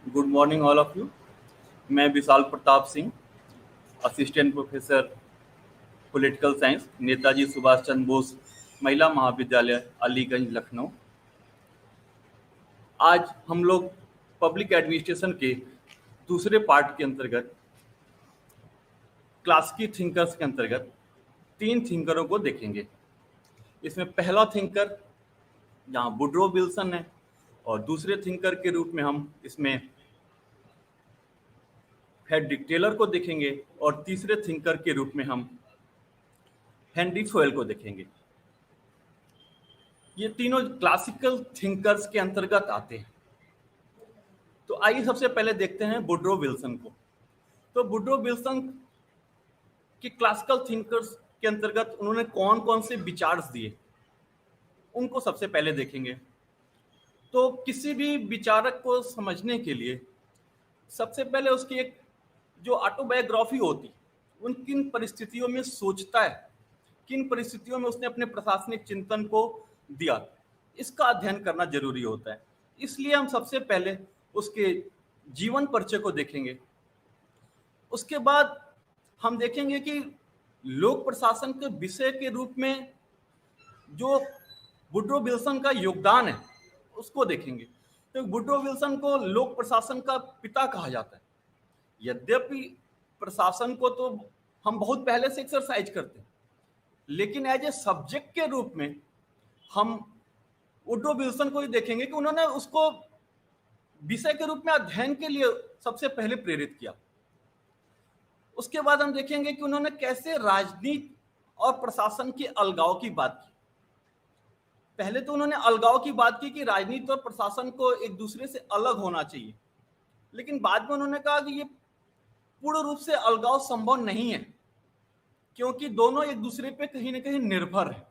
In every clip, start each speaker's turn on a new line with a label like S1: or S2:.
S1: Good morning all of you. मैं Vishal Pratap Singh, assistant professor political science, Netaji Subhash Chandra Bose महिला महाविद्यालय, अलीगंज, लखनऊ। आज हम लोग पब्लिक एडमिनिस्ट्रेशन के दूसरे पार्ट के अंतर्गत क्लासिकी थिंकर्स के अंतर्गत 3 थिंकरों को देखेंगे। इसमें पहला थिंकर जहाँ वुड्रो विल्सन है और दूसरे थिंकर के रूप में हम इसमें फ्रेडरिक टेलर को देखेंगे और तीसरे थिंकर के रूप में हम हेनरी फोयल को देखेंगे। ये तीनों क्लासिकल थिंकर्स के अंतर्गत आते हैं। तो आइए सबसे पहले देखते हैं वुड्रो विल्सन को। तो वुड्रो विल्सन के क्लासिकल थिंकर्स के अंतर्गत उन्होंने कौन कौन से विचार दिए, उनको सबसे पहले देखेंगे। तो किसी भी विचारक को समझने के लिए सबसे पहले उसकी एक जो ऑटोबायोग्राफी होती, उन किन परिस्थितियों में सोचता है, किन परिस्थितियों में उसने अपने प्रशासनिक चिंतन को दिया, इसका अध्ययन करना जरूरी होता है। इसलिए हम सबसे पहले उसके जीवन परिचय को देखेंगे। उसके बाद हम देखेंगे कि लोक प्रशासन के विषय के रूप में जो वुड्रो विल्सन का योगदान है उसको देखेंगे। तो वुड्रो विल्सन को लोक प्रशासन का पिता कहा जाता है। यद्यपि प्रशासन को तो हम बहुत पहले से एक्सरसाइज करते हैं, लेकिन एज ए सब्जेक्ट के रूप में हम वुड्रो विल्सन को ही देखेंगे कि उन्होंने उसको विषय के रूप में अध्ययन के लिए सबसे पहले प्रेरित किया। उसके बाद हम देखेंगे कि उन्होंने कैसे राजनीति और प्रशासन के अलगाव की बात की। पहले तो उन्होंने अलगाव की बात की कि राजनीति और प्रशासन को एक दूसरे से अलग होना चाहिए, लेकिन बाद में उन्होंने कहा कि ये पूर्ण रूप से अलगाव संभव नहीं है, क्योंकि दोनों एक दूसरे पे कहीं ना कहीं निर्भर है।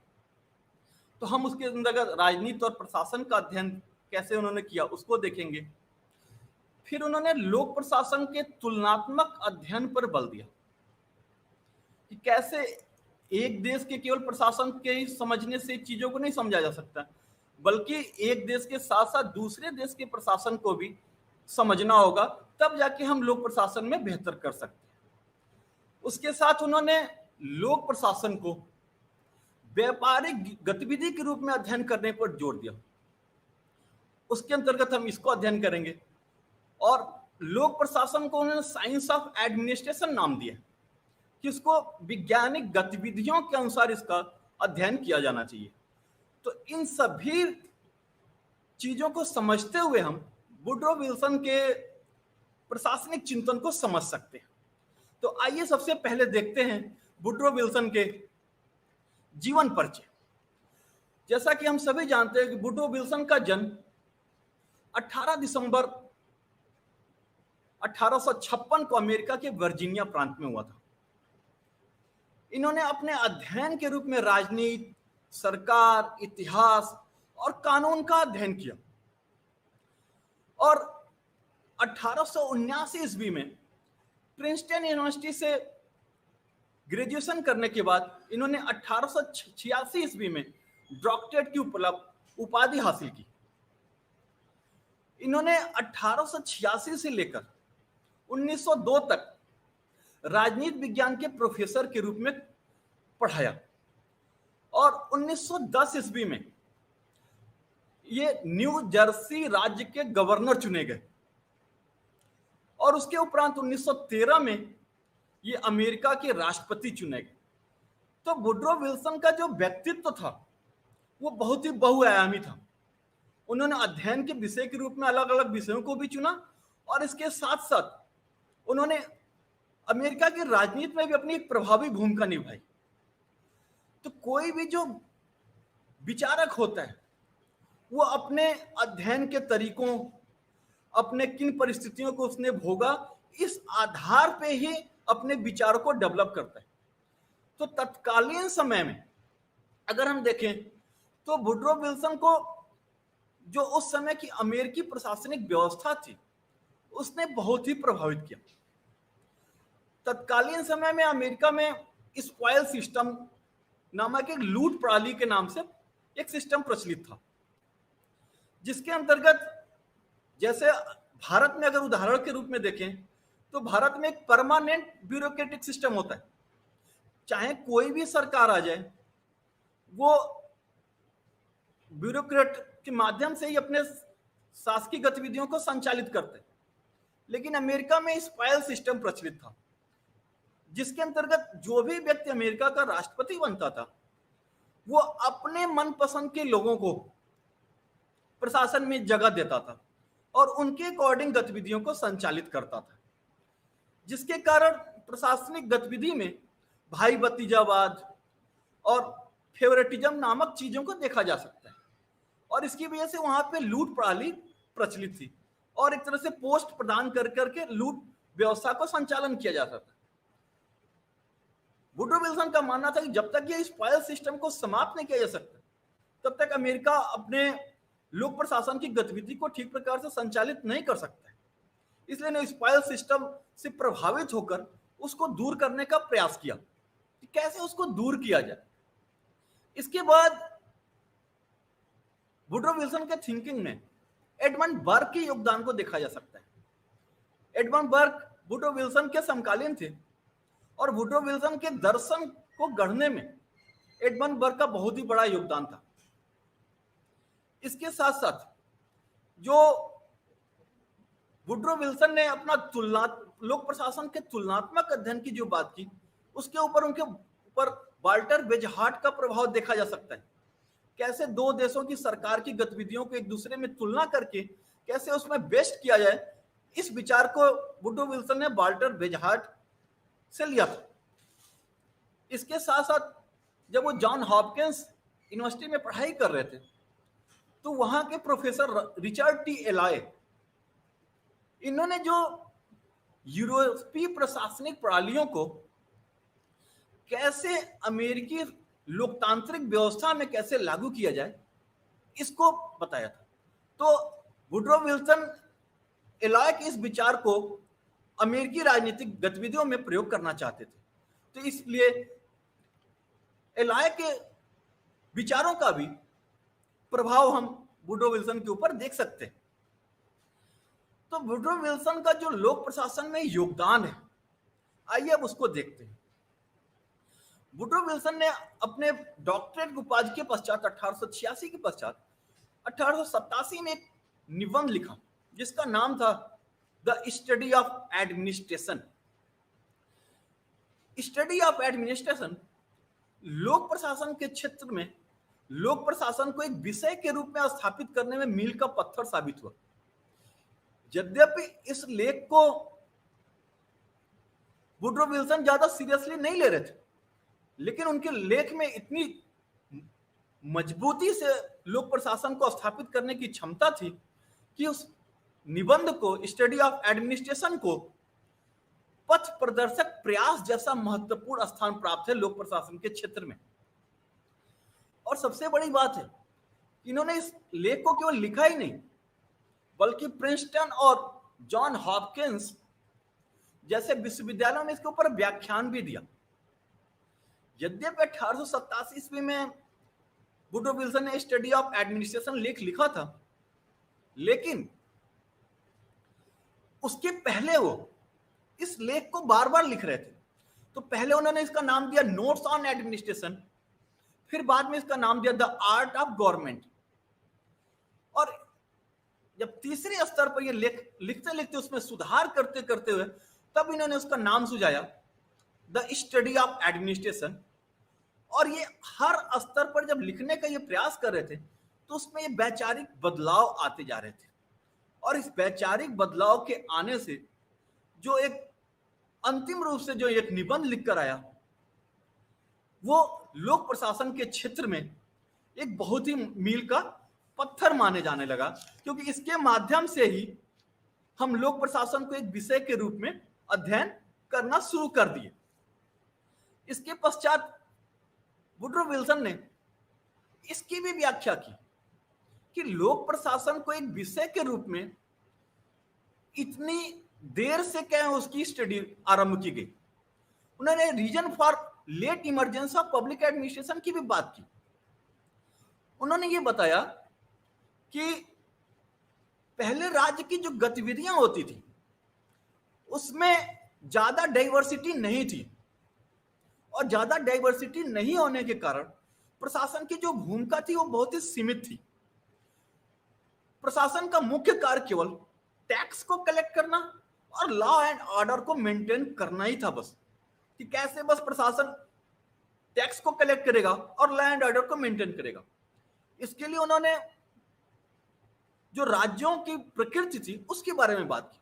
S1: तो हम उसके अंतर्गत राजनीति और प्रशासन का अध्ययन कैसे उन्होंने किया उसको देखेंगे। फिर उन्होंने लोक प्रशासन के तुलनात्मक अध्ययन पर बल दिया कि कैसे एक देश के केवल प्रशासन के ही समझने से चीजों को नहीं समझा जा सकता, बल्कि एक देश के साथ साथ दूसरे देश के प्रशासन को भी समझना होगा, तब जाके हम लोक प्रशासन में बेहतर कर सकते हैं। उसके साथ उन्होंने लोक प्रशासन को व्यापारिक गतिविधि के रूप में अध्ययन करने पर जोर दिया। उसके अंतर्गत हम इसको अध्ययन करेंगे। और लोक प्रशासन को उन्होंने साइंस ऑफ एडमिनिस्ट्रेशन नाम दिया कि इसको वैज्ञानिक गतिविधियों के अनुसार इसका अध्ययन किया जाना चाहिए। तो इन सभी चीजों को समझते हुए हम वुड्रो विल्सन के प्रशासनिक चिंतन को समझ सकते हैं। तो आइए सबसे पहले देखते हैं वुड्रो विल्सन के जीवन परिचय। जैसा कि हम सभी जानते हैं कि वुड्रो विल्सन का जन्म 18 दिसंबर 1856 को अमेरिका के वर्जीनिया प्रांत में हुआ था। इन्होंने अपने अध्ययन के रूप में राजनीति, सरकार, इतिहास और कानून का अध्ययन किया और 1879 ईस्वी में प्रिंसटन यूनिवर्सिटी से ग्रेजुएशन करने के बाद इन्होंने 1886 ईस्वी में डॉक्टरेट की उपाधि हासिल की। इन्होंने 1886 से लेकर 1902 तक राजनीति विज्ञान के प्रोफेसर के रूप में पढ़ाया और 1910 ईस्वी में ये न्यू जर्सी राज्य के गवर्नर चुने गए और उसके उपरांत 1913 में ये अमेरिका के राष्ट्रपति चुने गए। तो वुड्रो विल्सन का जो व्यक्तित्व था वो बहुत ही बहुआयामी था। उन्होंने अध्ययन के विषय के रूप में अलग अलग विषयों को भी चुना और इसके साथ साथ उन्होंने अमेरिका की राजनीति में भी अपनी एक प्रभावी भूमिका निभाई। तो कोई भी जो विचारक होता है वो अपने अध्ययन के तरीकों, अपने किन परिस्थितियों को उसने भोगा, इस आधार पे ही अपने विचारों को डेवलप करता है। तो तत्कालीन समय में अगर हम देखें तो वुड्रो विल्सन को जो उस समय की अमेरिकी प्रशासनिक व्यवस्था थी उसने बहुत ही प्रभावित किया। तत्कालीन समय में अमेरिका में स्पॉयल सिस्टम नामक एक लूट प्रणाली के नाम से एक सिस्टम प्रचलित था, जिसके अंतर्गत जैसे भारत में अगर उदाहरण के रूप में देखें तो भारत में एक परमानेंट ब्यूरोक्रेटिक सिस्टम होता है। चाहे कोई भी सरकार आ जाए, वो ब्यूरोक्रेट के माध्यम से ही अपने शासकीय गतिविधियों को संचालित करते हैं। लेकिन अमेरिका में स्पाइल सिस्टम प्रचलित था, जिसके अंतर्गत जो भी व्यक्ति अमेरिका का राष्ट्रपति बनता था, वो अपने मनपसंद के लोगों को प्रशासन में जगह देता था और उनके अकॉर्डिंग गतिविधियों को संचालित करता था, जिसके कारण प्रशासनिक गतिविधि में भाई भतीजावाद और फेवरेटिज्म नामक चीजों को देखा जा सकता है। और इसकी वजह से वहां पे लूट प्रणाली प्रचलित थी और एक तरह से पोस्ट प्रदान कर करके लूट व्यवस्था को संचालन किया जाता था। वुडरो विल्सन का मानना था कि जब तक ये स्पाइल सिस्टम को समाप्त नहीं किया जा सकता, तब तक अमेरिका अपने लोक प्रशासन की गतिविधि को ठीक प्रकार से संचालित नहीं कर सकता है। इसलिए ने स्पाइल सिस्टम से प्रभावित होकर उसको दूर करने का प्रयास किया कि कैसे उसको दूर किया जाए। इसके बाद वुडरो विल्सन के थिंकिंग में एडमंड बर्ग के योगदान को देखा जा सकता है। एडमंड बर्ग वुडरो विल्सन के समकालीन थे और वुडरो विल्सन के दर्शन को गढ़ने में एडमंड बर्ग का बहुत ही बड़ा योगदान था। इसके साथ साथ जो वुडरो विल्सन ने अपना लोक प्रशासन के तुलनात्मक अध्ययन की जो बात की, उसके ऊपर उनके ऊपर वाल्टर वेजहार्ट का प्रभाव देखा जा सकता है। कैसे दो देशों की सरकार की गतिविधियों को एक दूसरे में तुलना करके कैसे उसमें बेस्ट किया जाए, इस विचार को वुडरो विल्सन ने वाल्टर वेजहार्ट से लिया था। इसके साथ साथ जब वो जॉन हॉपकिंस यूनिवर्सिटी में पढ़ाई कर रहे थे, तो वहां के प्रोफेसर रिचर्ड टी एलाय, इन्होंने जो यूरोपीय प्रशासनिक प्रणालियों को कैसे अमेरिकी लोकतांत्रिक व्यवस्था में कैसे लागू किया जाए, इसको बताया था। तो वुडरो विल्सन एलाय के इस विचार को अमेरिकी राजनीतिक गतिविधियों में प्रयोग करना चाहते थे। तो इसलिए एलाय के विचारों का भी प्रभाव हम वुडरो विल्सन के ऊपर देख सकते हैं। तो वुडरो विल्सन का जो लोक प्रशासन में योगदान है, आइए अब उसको देखते हैं। वुडरो विल्सन ने अपने डॉक्टरेट उपाधि के पश्चात 1886 के पश्चात 1887 में एक निबंध लिखा जिसका नाम था the study of administration. Study of administration लोक प्रशासन के क्षेत्र में लोक प्रशासन को एक विषय के रूप में स्थापित करने में मील का पत्थर साबित हुआ। यद्यपि इस लेख को वुडरो विल्सन ज्यादा सीरियसली नहीं ले रहे थे, लेकिन उनके लेख में इतनी मजबूती से लोक प्रशासन को स्थापित करने की क्षमता थी कि उस निबंध को, स्टडी ऑफ एडमिनिस्ट्रेशन को, पथ प्रदर्शक प्रयास जैसा महत्वपूर्ण स्थान प्राप्त है लोक प्रशासन के क्षेत्र में। और सबसे बड़ी बात है, इन्होंने इस लेख को केवल लिखा ही नहीं, बल्कि प्रिंसटन और जॉन हॉपकिंस जैसे विश्वविद्यालयों में इसके ऊपर व्याख्यान भी दिया। यद्यपि 1887 ईस्वी में वुडरो विल्सन ने स्टडी ऑफ एडमिनिस्ट्रेशन लेख लिखा था, लेकिन उसके पहले वो इस लेख को बार बार लिख रहे थे। तो पहले उन्होंने इसका नाम दिया नोट्स ऑन एडमिनिस्ट्रेशन, फिर बाद में इसका नाम दिया द आर्ट ऑफ गवर्नमेंट, और जब तीसरे स्तर पर ये लेख लिखते लिखते उसमें सुधार करते करते हुए तब इन्होंने उसका नाम सुझाया द स्टडी ऑफ एडमिनिस्ट्रेशन। और ये हर स्तर पर जब लिखने का ये प्रयास कर रहे थे तो उसमें ये वैचारिक बदलाव आते जा रहे थे, और इस वैचारिक बदलाव के आने से जो एक अंतिम रूप से जो एक निबंध लिखकर आया, वो लोक प्रशासन के क्षेत्र में एक बहुत ही मील का पत्थर माने जाने लगा, क्योंकि इसके माध्यम से ही हम लोक प्रशासन को एक विषय के रूप में अध्ययन करना शुरू कर दिए। इसके पश्चात वुडरो विल्सन ने इसकी भी व्याख्या की कि लोक प्रशासन को एक विषय के रूप में इतनी देर से क्या उसकी स्टडी आरंभ की गई। उन्होंने reason for late emergence of public administration की भी बात की। उन्होंने ये बताया कि पहले राज्य की जो गतिविधियां होती थी उसमें ज्यादा डाइवर्सिटी नहीं थी, और ज्यादा डाइवर्सिटी नहीं होने के कारण प्रशासन की जो भूमिका थी वो बहुत ही सीमित थी। प्रशासन का मुख्य कार्य केवल टैक्स को कलेक्ट करना और लॉ एंड ऑर्डर को मेंटेन करना ही था बस, कि कैसे बस प्रशासन टैक्स को कलेक्ट करेगा और लॉ एंड ऑर्डर को मेंटेन करेगा। इसके लिए उन्होंने जो राज्यों की प्रकृति थी उसके बारे में बात की।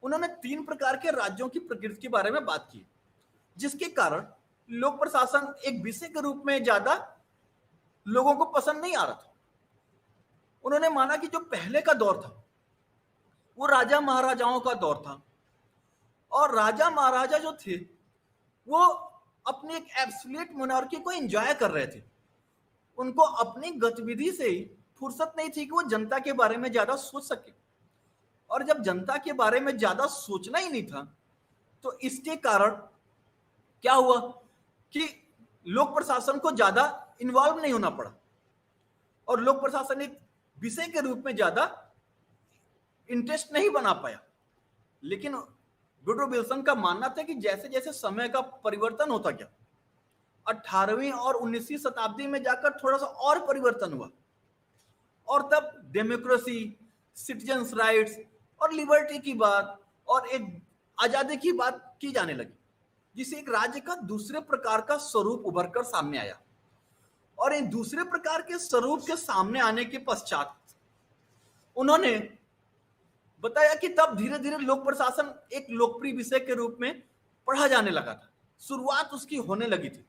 S1: उन्होंने 3 प्रकार के राज्यों की प्रकृति के बारे में बात की, जिसके कारण लोक प्रशासन एक विषय के रूप में ज्यादा लोगों को पसंद नहीं आ रहा था। उन्होंने माना कि जो पहले का दौर था वो राजा महाराजाओं का दौर था, और राजा महाराजा जो थे वो अपनी एक एब्सोल्यूट मोनार्की को एंजॉय कर रहे थे। उनको अपनी गतिविधि से ही फुर्सत नहीं थी कि वो जनता के बारे में ज्यादा सोच सके, और जब जनता के बारे में ज्यादा सोचना ही नहीं था तो इसके कारण क्या हुआ कि लोक प्रशासन को ज्यादा इन्वॉल्व नहीं होना पड़ा, और लोक प्रशासन एक विषय के रूप में ज्यादा इंटरेस्ट नहीं बना पाया। लेकिन वुडरो विल्सन का मानना था कि जैसे जैसे समय का परिवर्तन होता गया, 18वीं और 19वीं शताब्दी में जाकर थोड़ा सा और परिवर्तन हुआ, और तब डेमोक्रेसी, सिटीजन्स राइट्स और लिबर्टी की बात और एक आजादी की बात की जाने लगी, जिसे एक राज्य का दूसरे प्रकार का स्वरूप उभर कर सामने आया। और इन दूसरे प्रकार के स्वरूप के सामने आने के पश्चात उन्होंने बताया कि तब धीरे धीरे लोक प्रशासन एक लोकप्रिय विषय के रूप में पढ़ा जाने लगा था। शुरुआत उसकी होने लगी थी,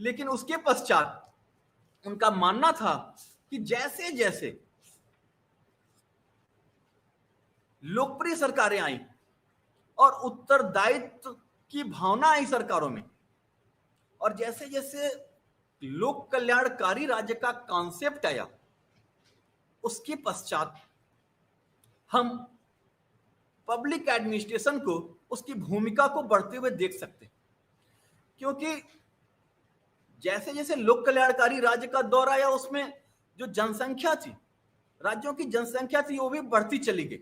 S1: लेकिन उसके पश्चात उनका मानना था कि जैसे जैसे लोकप्रिय सरकारें आई और उत्तरदायित्व की भावना आई सरकारों में, और जैसे जैसे लोक कल्याणकारी राज्य का कॉन्सेप्ट आया, उसके पश्चात हम पब्लिक एडमिनिस्ट्रेशन को, उसकी भूमिका को बढ़ते हुए देख सकते हैं। क्योंकि जैसे जैसे लोक कल्याणकारी राज्य का दौर आया, उसमें जो जनसंख्या थी, राज्यों की जनसंख्या थी, वो भी बढ़ती चली गई,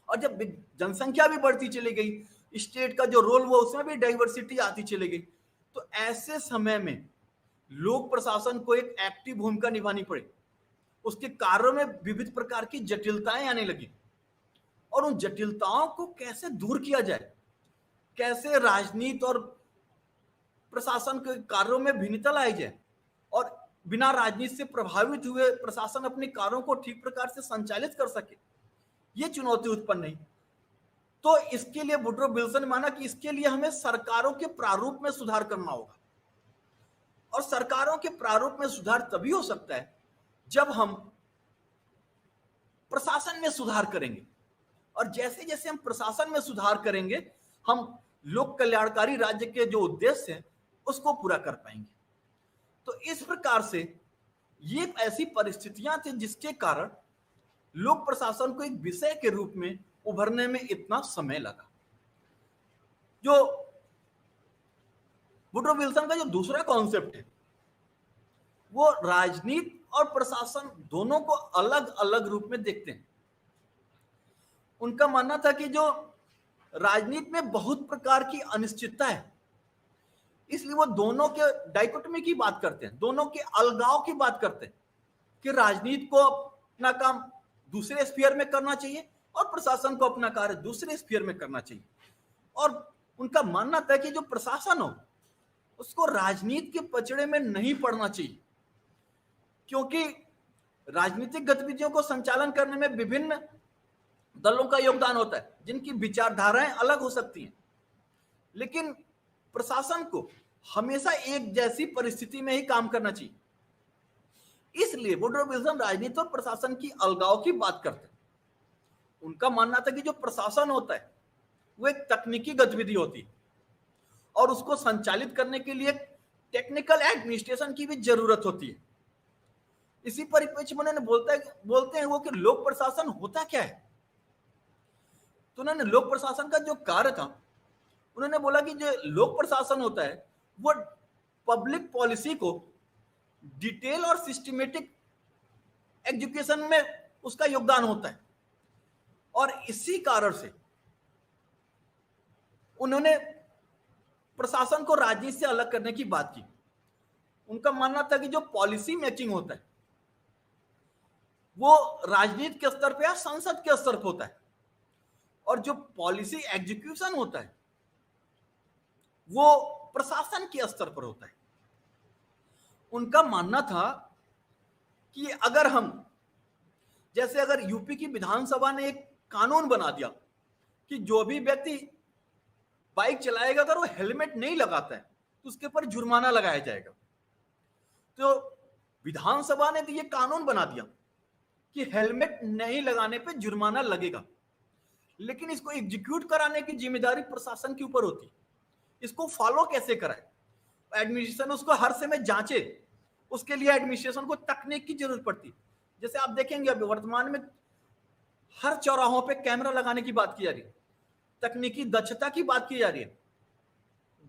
S1: और जब जनसंख्या भी बढ़ती चली गई, स्टेट का जो रोल हुआ उसमें भी डाइवर्सिटी आती चली गई। तो ऐसे समय में लोक प्रशासन को एक एक्टिव भूमिका निभानी पड़ी। उसके कार्यों में विविध प्रकार की जटिलताएं आने लगी, और उन जटिलताओं को कैसे दूर किया जाए, कैसे राजनीति और प्रशासन के कार्यों में भिन्नता लाई जाए, और बिना राजनीति से प्रभावित हुए प्रशासन अपने कार्यों को ठीक प्रकार से संचालित कर सके, ये चुनौती उत्पन्न नहीं। तो इसके लिए वुडरो विल्सन माना कि इसके लिए हमें सरकारों के प्रारूप में सुधार करना होगा, और सरकारों के प्रारूप में सुधार तभी हो सकता है जब हम प्रशासन में सुधार करेंगे, और जैसे जैसे हम प्रशासन में सुधार करेंगे हम लोक कल्याणकारी राज्य के जो उद्देश्य हैं उसको पूरा कर पाएंगे। तो इस प्रकार से ये ऐसी परिस्थितियां थी जिसके कारण लोक प्रशासन को एक विषय के रूप में उभरने में इतना समय लगा। जो वुडरो विल्सन का जो दूसरा कॉन्सेप्ट है वो राजनीति और प्रशासन दोनों को अलग अलग रूप में देखते हैं। उनका मानना था कि जो राजनीति में बहुत प्रकार की अनिश्चितता है, इसलिए वो दोनों के डाइकोटमी की बात करते हैं, दोनों के अलगाव की बात करते हैं, कि राजनीति को अपना काम दूसरे स्फीयर में करना चाहिए और प्रशासन को अपना कार्य दूसरे स्फीयर में करना चाहिए। और उनका मानना था कि जो प्रशासन हो उसको राजनीति के पचड़े में नहीं पड़ना चाहिए, क्योंकि राजनीतिक गतिविधियों को संचालन करने में विभिन्न दलों का योगदान होता है, जिनकी विचारधाराएं अलग हो सकती हैं, लेकिन प्रशासन को हमेशा एक जैसी परिस्थिति में ही काम करना चाहिए। इसलिए वुडरो विल्सन राजनीति और प्रशासन की अलगाव की बात करते हैं। उनका मानना था कि जो प्रशासन होता है वो एक तकनीकी गतिविधि होती है, और उसको संचालित करने के लिए टेक्निकल एडमिनिस्ट्रेशन की भी जरूरत होती है। इसी परिप्रेक्ष्य में उन्होंने बोलते हैं वो कि लोक प्रशासन होता क्या है। तो उन्होंने लोक प्रशासन का जो कार्य था, उन्होंने बोला कि जो लोक प्रशासन होता है वो पब्लिक पॉलिसी को डिटेल और सिस्टमेटिक एजुकेशन में उसका योगदान होता है। और इसी कारण से उन्होंने प्रशासन को राजनीति से अलग करने की बात की। उनका मानना था कि जो पॉलिसी मेकिंग होता है वो राजनीति के स्तर पे या संसद के स्तर पर होता है, और जो पॉलिसी एग्जीक्यूशन होता है वो प्रशासन के स्तर पर होता है। उनका मानना था कि अगर हम, जैसे अगर यूपी की विधानसभा ने एक कानून बना दिया कि जो भी व्यक्ति बाइक चलाएगा अगर वो हेलमेट नहीं लगाता है तो उसके ऊपर जुर्माना लगाया जाएगा। तो विधानसभा ने तो ये कानून बना दिया कि हेलमेट नहीं लगाने पे जुर्माना लगेगा, लेकिन इसको एग्जीक्यूट कराने की जिम्मेदारी प्रशासन के ऊपर होती है। इसको फॉलो कैसे कराए, एडमिनिस्ट्रेशन उसको हर समय जांचे, उसके लिए एडमिनिस्ट्रेशन को तकनीक की जरूरत पड़ती है। जैसे आप देखेंगे अभी वर्तमान में हर चौराहों पे कैमरा लगाने की बात की जा रही है, तकनीकी दक्षता की बात की जा रही है,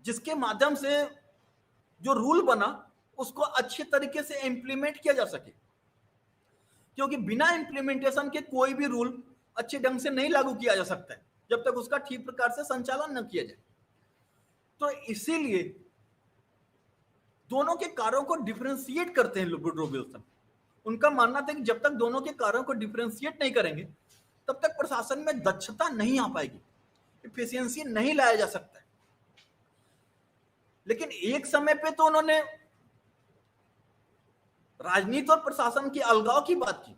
S1: जिसके माध्यम से जो रूल बना उसको अच्छे तरीके से इंप्लीमेंट किया जा सके, क्योंकि बिना इंप्लीमेंटेशन के कोई भी रूल अच्छे ढंग से नहीं लागू किया जा सकता है जब तक उसका ठीक प्रकार से संचालन न किया जाए। तो इसीलिए दोनों के कार्यों को डिफरेंशिएट करते हैं वुडरो विल्सन। उनका मानना था कि जब तक दोनों के कार्यों को डिफरेंशिएट नहीं करेंगे तब तक प्रशासन में दक्षता नहीं आ पाएगी, एफिशिएंसी नहीं लाया जा सकता है। लेकिन एक समय पे तो उन्होंने राजनीति और प्रशासन के अलगाव की बात की,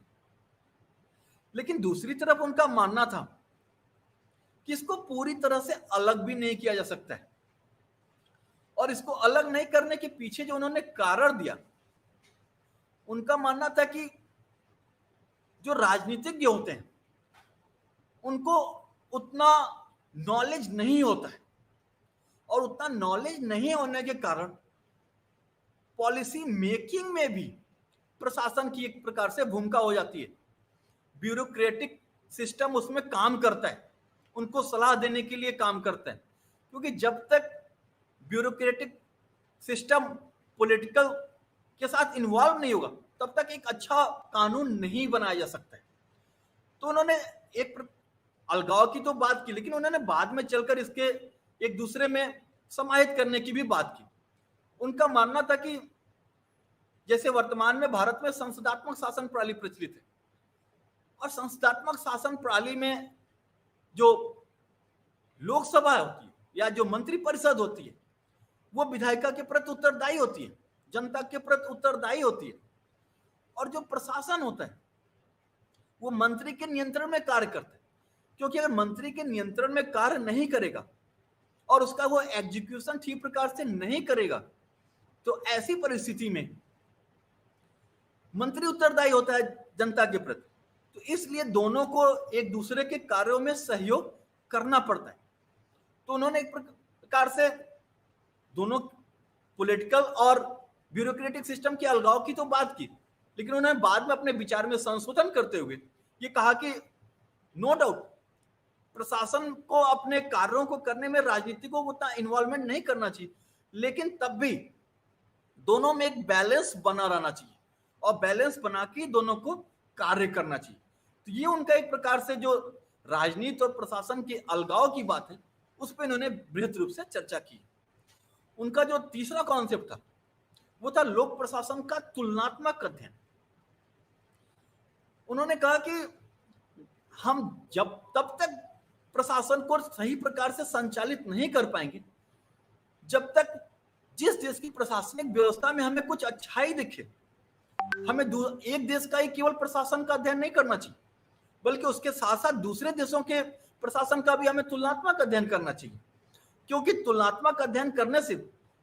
S1: लेकिन दूसरी तरफ उनका मानना था कि इसको पूरी तरह से अलग भी नहीं किया जा सकता है। और इसको अलग नहीं करने के पीछे जो उन्होंने कारण दिया, उनका मानना था कि जो राजनीतिज्ञ होते हैं उनको उतना नॉलेज नहीं होता है, और उतना नॉलेज नहीं होने के कारण पॉलिसी मेकिंग में भी प्रशासन की एक प्रकार से भूमिका हो जाती है। ब्यूरोक्रेटिक सिस्टम उसमें काम करता है, उनको सलाह देने के लिए काम करता है, क्योंकि जब तक ब्यूरोक्रेटिक सिस्टम पॉलिटिकल के साथ इन्वॉल्व नहीं होगा तब तक एक अच्छा कानून नहीं बनाया जा सकता है। तो उन्होंने एक अलगाव की तो बात की, लेकिन उन्होंने बाद में चलकर इसके एक दूसरे में समाहित करने की भी बात की। उनका मानना था कि जैसे वर्तमान में भारत में संसदात्मक शासन प्रणाली प्रचलित है, और संसदात्मक शासन प्रणाली में जो लोकसभा होती है या जो मंत्री परिषद होती है वो विधायिका के प्रति उत्तरदायी होती है, जनता के प्रति उत्तरदायी होती है, और जो प्रशासन होता है वो मंत्री के नियंत्रण में कार्य करता है। क्योंकि अगर मंत्री के नियंत्रण में कार्य नहीं करेगा और उसका वो एग्जीक्यूशन ठीक प्रकार से नहीं करेगा तो ऐसी परिस्थिति में मंत्री उत्तरदायी होता है जनता के प्रति। तो इसलिए दोनों को एक दूसरे के कार्यों में सहयोग करना पड़ता है। तो उन्होंने एक प्रकार से दोनों पॉलिटिकल और ब्यूरोक्रेटिक सिस्टम के अलगाव की तो बात की, लेकिन उन्होंने बाद में अपने विचार में संशोधन करते हुए ये कहा कि नो डाउट प्रशासन को अपने कार्यों को करने में राजनीति को उतना इन्वॉल्वमेंट नहीं करना चाहिए, लेकिन तब भी दोनों में एक बैलेंस बना रहना चाहिए और बैलेंस बना के दोनों को कार्य करना चाहिए। तो ये उनका एक प्रकार से जो राजनीति और प्रशासन के अलगाव की बात है उस पर इन्होंने बृहद रूप से चर्चा की। उनका जो तीसरा कॉन्सेप्ट था वो था लोक प्रशासन का तुलनात्मक अध्ययन। उन्होंने कहा कि हम जब तब तक प्रशासन को सही प्रकार से संचालित नहीं कर पाएंगे जब तक जिस देश की प्रशासनिक व्यवस्था में हमें कुछ अच्छाई दिखे। हमें एक देश का ही केवल प्रशासन का अध्ययन नहीं करना चाहिए, बल्कि उसके साथ साथ दूसरे देशों के प्रशासन का भी हमें तुलनात्मक अध्ययन करना चाहिए, क्योंकि तुलनात्मक अध्ययन करने से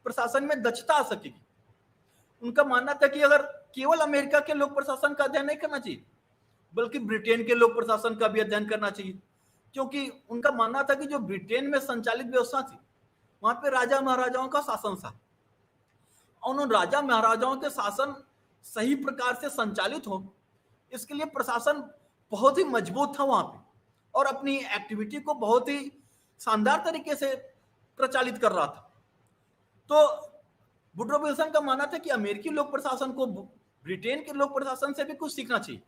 S1: प्रशासन में दक्षता आ सकेगी। उनका मानना था कि अगर केवल अमेरिका के लोक प्रशासन का अध्ययन नहीं करना चाहिए बल्कि ब्रिटेन के लोक प्रशासन का भी अध्ययन करना चाहिए, क्योंकि उनका मानना था कि जो ब्रिटेन में संचालित व्यवस्था थी वहां पे राजा महाराजाओं का शासन था, और उन राजा महाराजाओं के शासन सही प्रकार से संचालित हो इसके लिए प्रशासन बहुत ही मजबूत था वहां पे और अपनी एक्टिविटी को बहुत ही शानदार तरीके से प्रचालित कर रहा था। तो वुडरो विल्सन का मानना था कि अमेरिकी लोक प्रशासन को ब्रिटेन के लोक प्रशासन से भी कुछ सीखना चाहिए।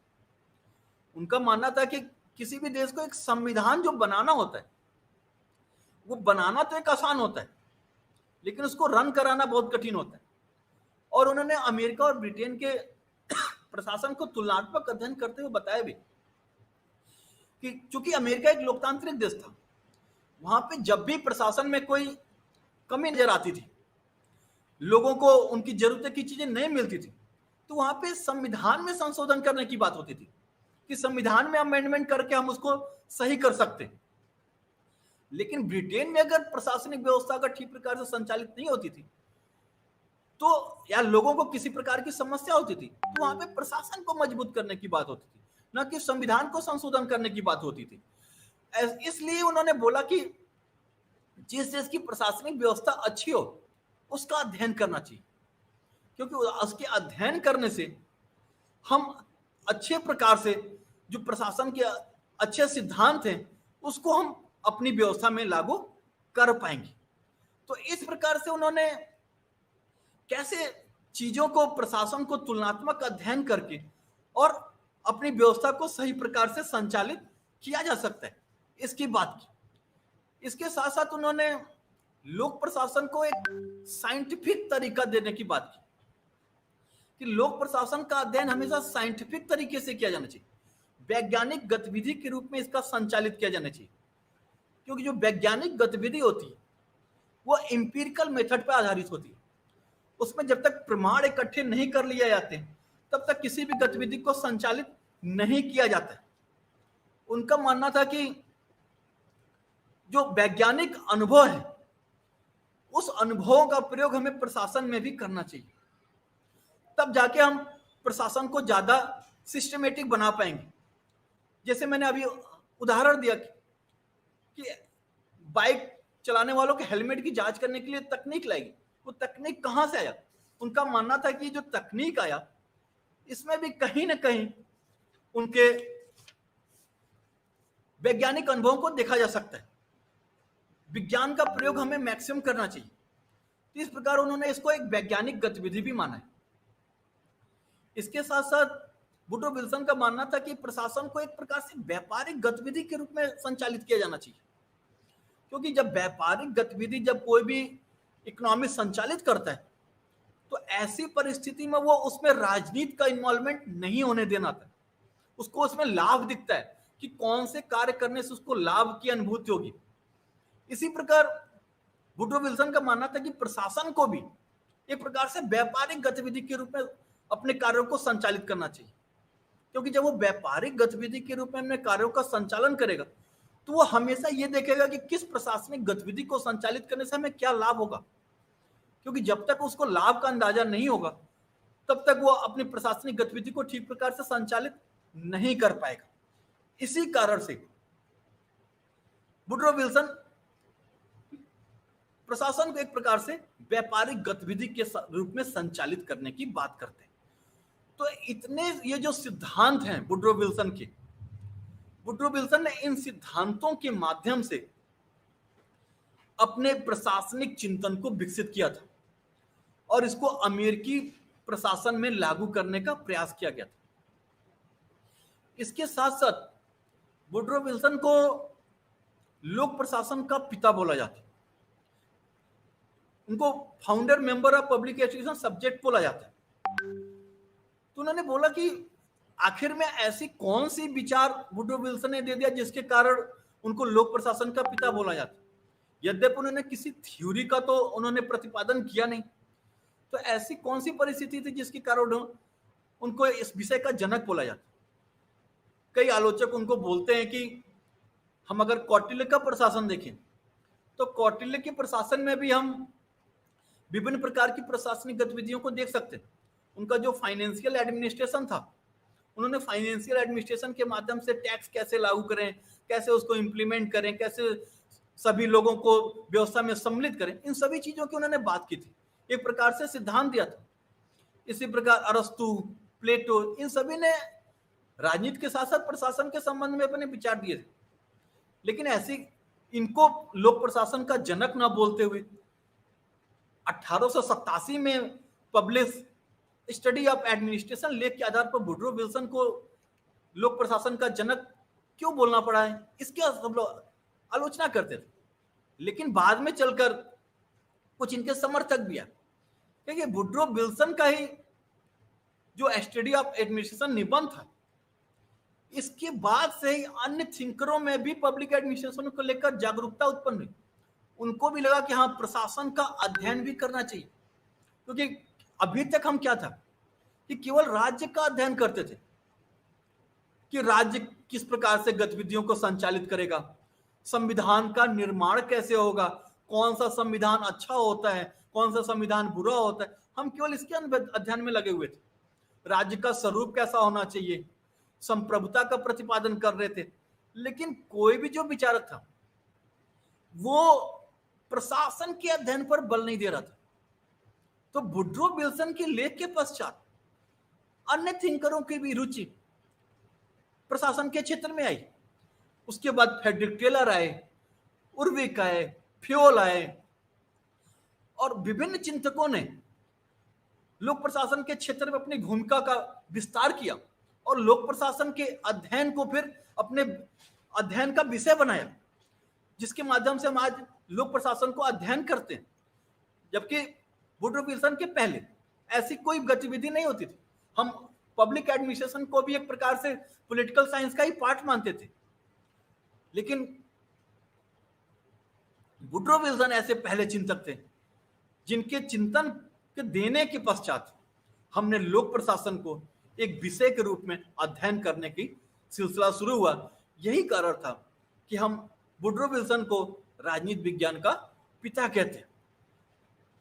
S1: उनका मानना था कि किसी भी देश को एक संविधान जो बनाना होता है, वो बनाना तो एक आसान होता है, लेकिन उसको रन कराना बहुत कठिन होता है। और उन्होंने अमेरिका और ब्रिटेन के प्रशासन को तुलनात्मक अध्ययन करते हुए बताया भी कि चूंकि अमेरिका एक लोकतांत्रिक देश था, वहां पे जब भी प्रशासन में कोई कमी नजर आती थी, लोगों को उनकी जरूरत की चीजें नहीं मिलती थी, तो वहां पे संविधान में संशोधन करने की बात होती थी कि संविधान में अमेंडमेंट करके हम उसको सही कर सकते। लेकिन ब्रिटेन में अगर प्रशासनिक व्यवस्था अगर ठीक प्रकार से संचालित नहीं होती थी, तो या लोगों को किसी प्रकार की समस्या होती थी, तो वहां पे प्रशासन को मजबूत करने की बात होती थी, न कि संविधान को संशोधन करने की बात होती थी। इसलिए उन्होंने बोला कि जिस देश की प्रशासनिक व्यवस्था अच्छी हो उसका अध्ययन करना चाहिए, क्योंकि उसके अध्ययन करने से हम अच्छे प्रकार से जो प्रशासन के अच्छे सिद्धांत हैं उसको हम अपनी व्यवस्था में लागू कर पाएंगे। तो इस प्रकार से उन्होंने कैसे चीजों को, प्रशासन को तुलनात्मक अध्ययन करके और अपनी व्यवस्था को सही प्रकार से संचालित किया जा सकता है, इसकी बात की। इसके साथ साथ उन्होंने लोक प्रशासन को एक साइंटिफिक तरीका देने की बात की कि लोक प्रशासन का अध्ययन हमेशा साइंटिफिक तरीके से किया जाना चाहिए, वैज्ञानिक गतिविधि के रूप में इसका संचालित किया जाना चाहिए। क्योंकि जो वैज्ञानिक गतिविधि होती है वो एम्पिरिकल मेथड पर आधारित होती है, उसमें जब तक प्रमाण इकट्ठे नहीं कर लिए जाते तब तक किसी भी गतिविधि को संचालित नहीं किया जाता। उनका मानना था कि जो वैज्ञानिक अनुभव है उस अनुभवों का प्रयोग हमें प्रशासन में भी करना चाहिए, तब जाके हम प्रशासन को ज्यादा सिस्टमेटिक बना पाएंगे। जैसे मैंने अभी उदाहरण दिया कि बाइक चलाने वालों के हेलमेट की जांच करने के लिए तकनीक लाएगी, वो तकनीक कहां से आया? उनका मानना था कि जो तकनीक आया इसमें भी कहीं ना कहीं उनके वैज्ञानिक अनुभवों को देखा जा सकता है। विज्ञान का प्रयोग हमें मैक्सिमम करना चाहिए। तो इस प्रकार उन्होंने इसको एक वैज्ञानिक गतिविधि भी माना है। इसके साथ साथ वुड्रो विल्सन का मानना था कि प्रशासन को एक प्रकार से व्यापारिक गतिविधि के रूप में संचालित किया जाना चाहिए, क्योंकि जब व्यापारिक गतिविधि, जब कोई भी इकोनॉमी संचालित करता है तो ऐसी परिस्थिति में वो उसमें राजनीति का इन्वॉल्वमेंट नहीं होने देना था। उसको उसमें लाभ दिखता है कि कौन से कार्य करने से उसको लाभ की अनुभूति होगी। इसी प्रकार वुड्रो विल्सन का मानना था कि प्रशासन को भी एक प्रकार से व्यापारिक गतिविधि के रूप में अपने कार्यों को संचालित करना चाहिए, क्योंकि जब वो व्यापारिक गतिविधि के रूप में अपने कार्यों का संचालन करेगा तो वो हमेशा ये देखेगा कि किस प्रशासनिक गतिविधि को संचालित करने से हमें क्या लाभ होगा, क्योंकि जब तक उसको लाभ का अंदाजा नहीं होगा तब तक वो अपनी प्रशासनिक गतिविधि को ठीक प्रकार से संचालित नहीं कर पाएगा। इसी कारण से वुड्रो विल्सन प्रशासन को एक प्रकार से व्यापारिक गतिविधि के रूप में संचालित करने की बात करते हैं। तो इतने ये जो सिद्धांत हैं वुड्रो विल्सन के, वुड्रो विल्सन ने इन सिद्धांतों के माध्यम से अपने प्रशासनिक चिंतन को विकसित किया था और इसको अमेरिकी प्रशासन में लागू करने का प्रयास किया गया था। इसके साथ साथ वुड्रो विल्सन को लोक प्रशासन का पिता बोला जाता है, उनको founder member of public education subject बोला जाता है। तो उन्होंने बोला कि आखिर में ऐसी कौन सी विचार वुड्रो विल्सन ने दे दिया जिसके कारण उनको लोक प्रशासन का पिता बोला जाता है। यद्यपि उन्होंने किसी थ्योरी का तो उन्होंने प्रतिपादन किया नहीं, तो ऐसी कौन सी परिस्थिति थी जिसके कारण उनको इस विषय का जनक बोला जाता। कई आलोचक उनको बोलते हैं कि हम अगर कौटिल्य का प्रशासन देखें तो कौटिल्य के प्रशासन में भी हम विभिन्न प्रकार की प्रशासनिक गतिविधियों को देख सकते हैं। उनका जो फाइनेंशियल एडमिनिस्ट्रेशन था, उन्होंने फाइनेंशियल एडमिनिस्ट्रेशन के माध्यम से टैक्स कैसे लागू करें, कैसे उसको इंप्लीमेंट करें, कैसे सभी लोगों को व्यवस्था में सम्मिलित करें, इन सभी चीजों की उन्होंने बात की थी, एक प्रकार से सिद्धांत दिया था। इसी प्रकार अरस्तु, प्लेटो, इन सभी ने राजनीति के साथ साथ प्रशासन के संबंध में अपने विचार दिए थे। लेकिन ऐसी इनको लोक प्रशासन का जनक ना बोलते हुए 1887 में पब्लिश स्टडी ऑफ एडमिनिस्ट्रेशन लेख के आधार पर वुड्रो विल्सन को लोक प्रशासन का जनक क्यों बोलना पड़ा है, इसकी सब लोग आलोचना करते थे। लेकिन बाद में चलकर कुछ इनके समर्थक भी आए, क्योंकि वुड्रो विल्सन का ही जो स्टडी ऑफ एडमिनिस्ट्रेशन निबंध था, इसके बाद से ही अन्य थिंकरों में भी पब्लिक एडमिनिस्ट्रेशन को लेकर जागरूकता उत्पन्न हुई। उनको भी लगा कि हाँ, प्रशासन का अध्ययन भी करना चाहिए, क्योंकि अभी तक हम क्या था कि केवल राज्य का अध्ययन करते थे कि राज्य किस प्रकार से गतिविधियों को संचालित करेगा, संविधान का निर्माण कैसे होगा, कौन सा संविधान अच्छा होता है, कौन सा संविधान बुरा होता है। हम केवल इसके अध्ययन में लगे हुए थे। राज्य का स्वरूप कैसा होना चाहिए, संप्रभुता का प्रतिपादन कर रहे थे। लेकिन कोई भी जो विचारक था वो प्रशासन के अध्ययन पर बल नहीं दे रहा था। तो वुड्रो विल्सन के लेख के पश्चात अन्य थिंकरों की भी रुचि प्रशासन के क्षेत्र में आई। उसके बाद फ्रेडरिक टेलर आए, उर्विक आए, फ्योल आए, और विभिन्न चिंतकों ने लोक प्रशासन के क्षेत्र में अपनी भूमिका का विस्तार किया और लोक प्रशासन के अध्ययन को फिर अपने अध्ययन का विषय बनाया, जिसके माध्यम से हम आज लोक प्रशासन को अध्ययन करते हैं। जबकि वुड्रो विल्सन के पहले ऐसी कोई गतिविधि नहीं होती थी। हम पब्लिक एडमिनिस्ट्रेशन को भी एक प्रकार से पॉलिटिकल साइंस का ही पार्ट मानते थे। लेकिन वुड्रो विल्सन ऐसे पहले चिंतक थे जिनके चिंतन के देने के पश्चात हमने लोक प्रशासन को एक विषय के रूप में अध्ययन करने की सिलसिला शुरू हुआ। यही कारण था कि हम वुड्रो विल्सन को राजनीति विज्ञान का पिता कहते हैं।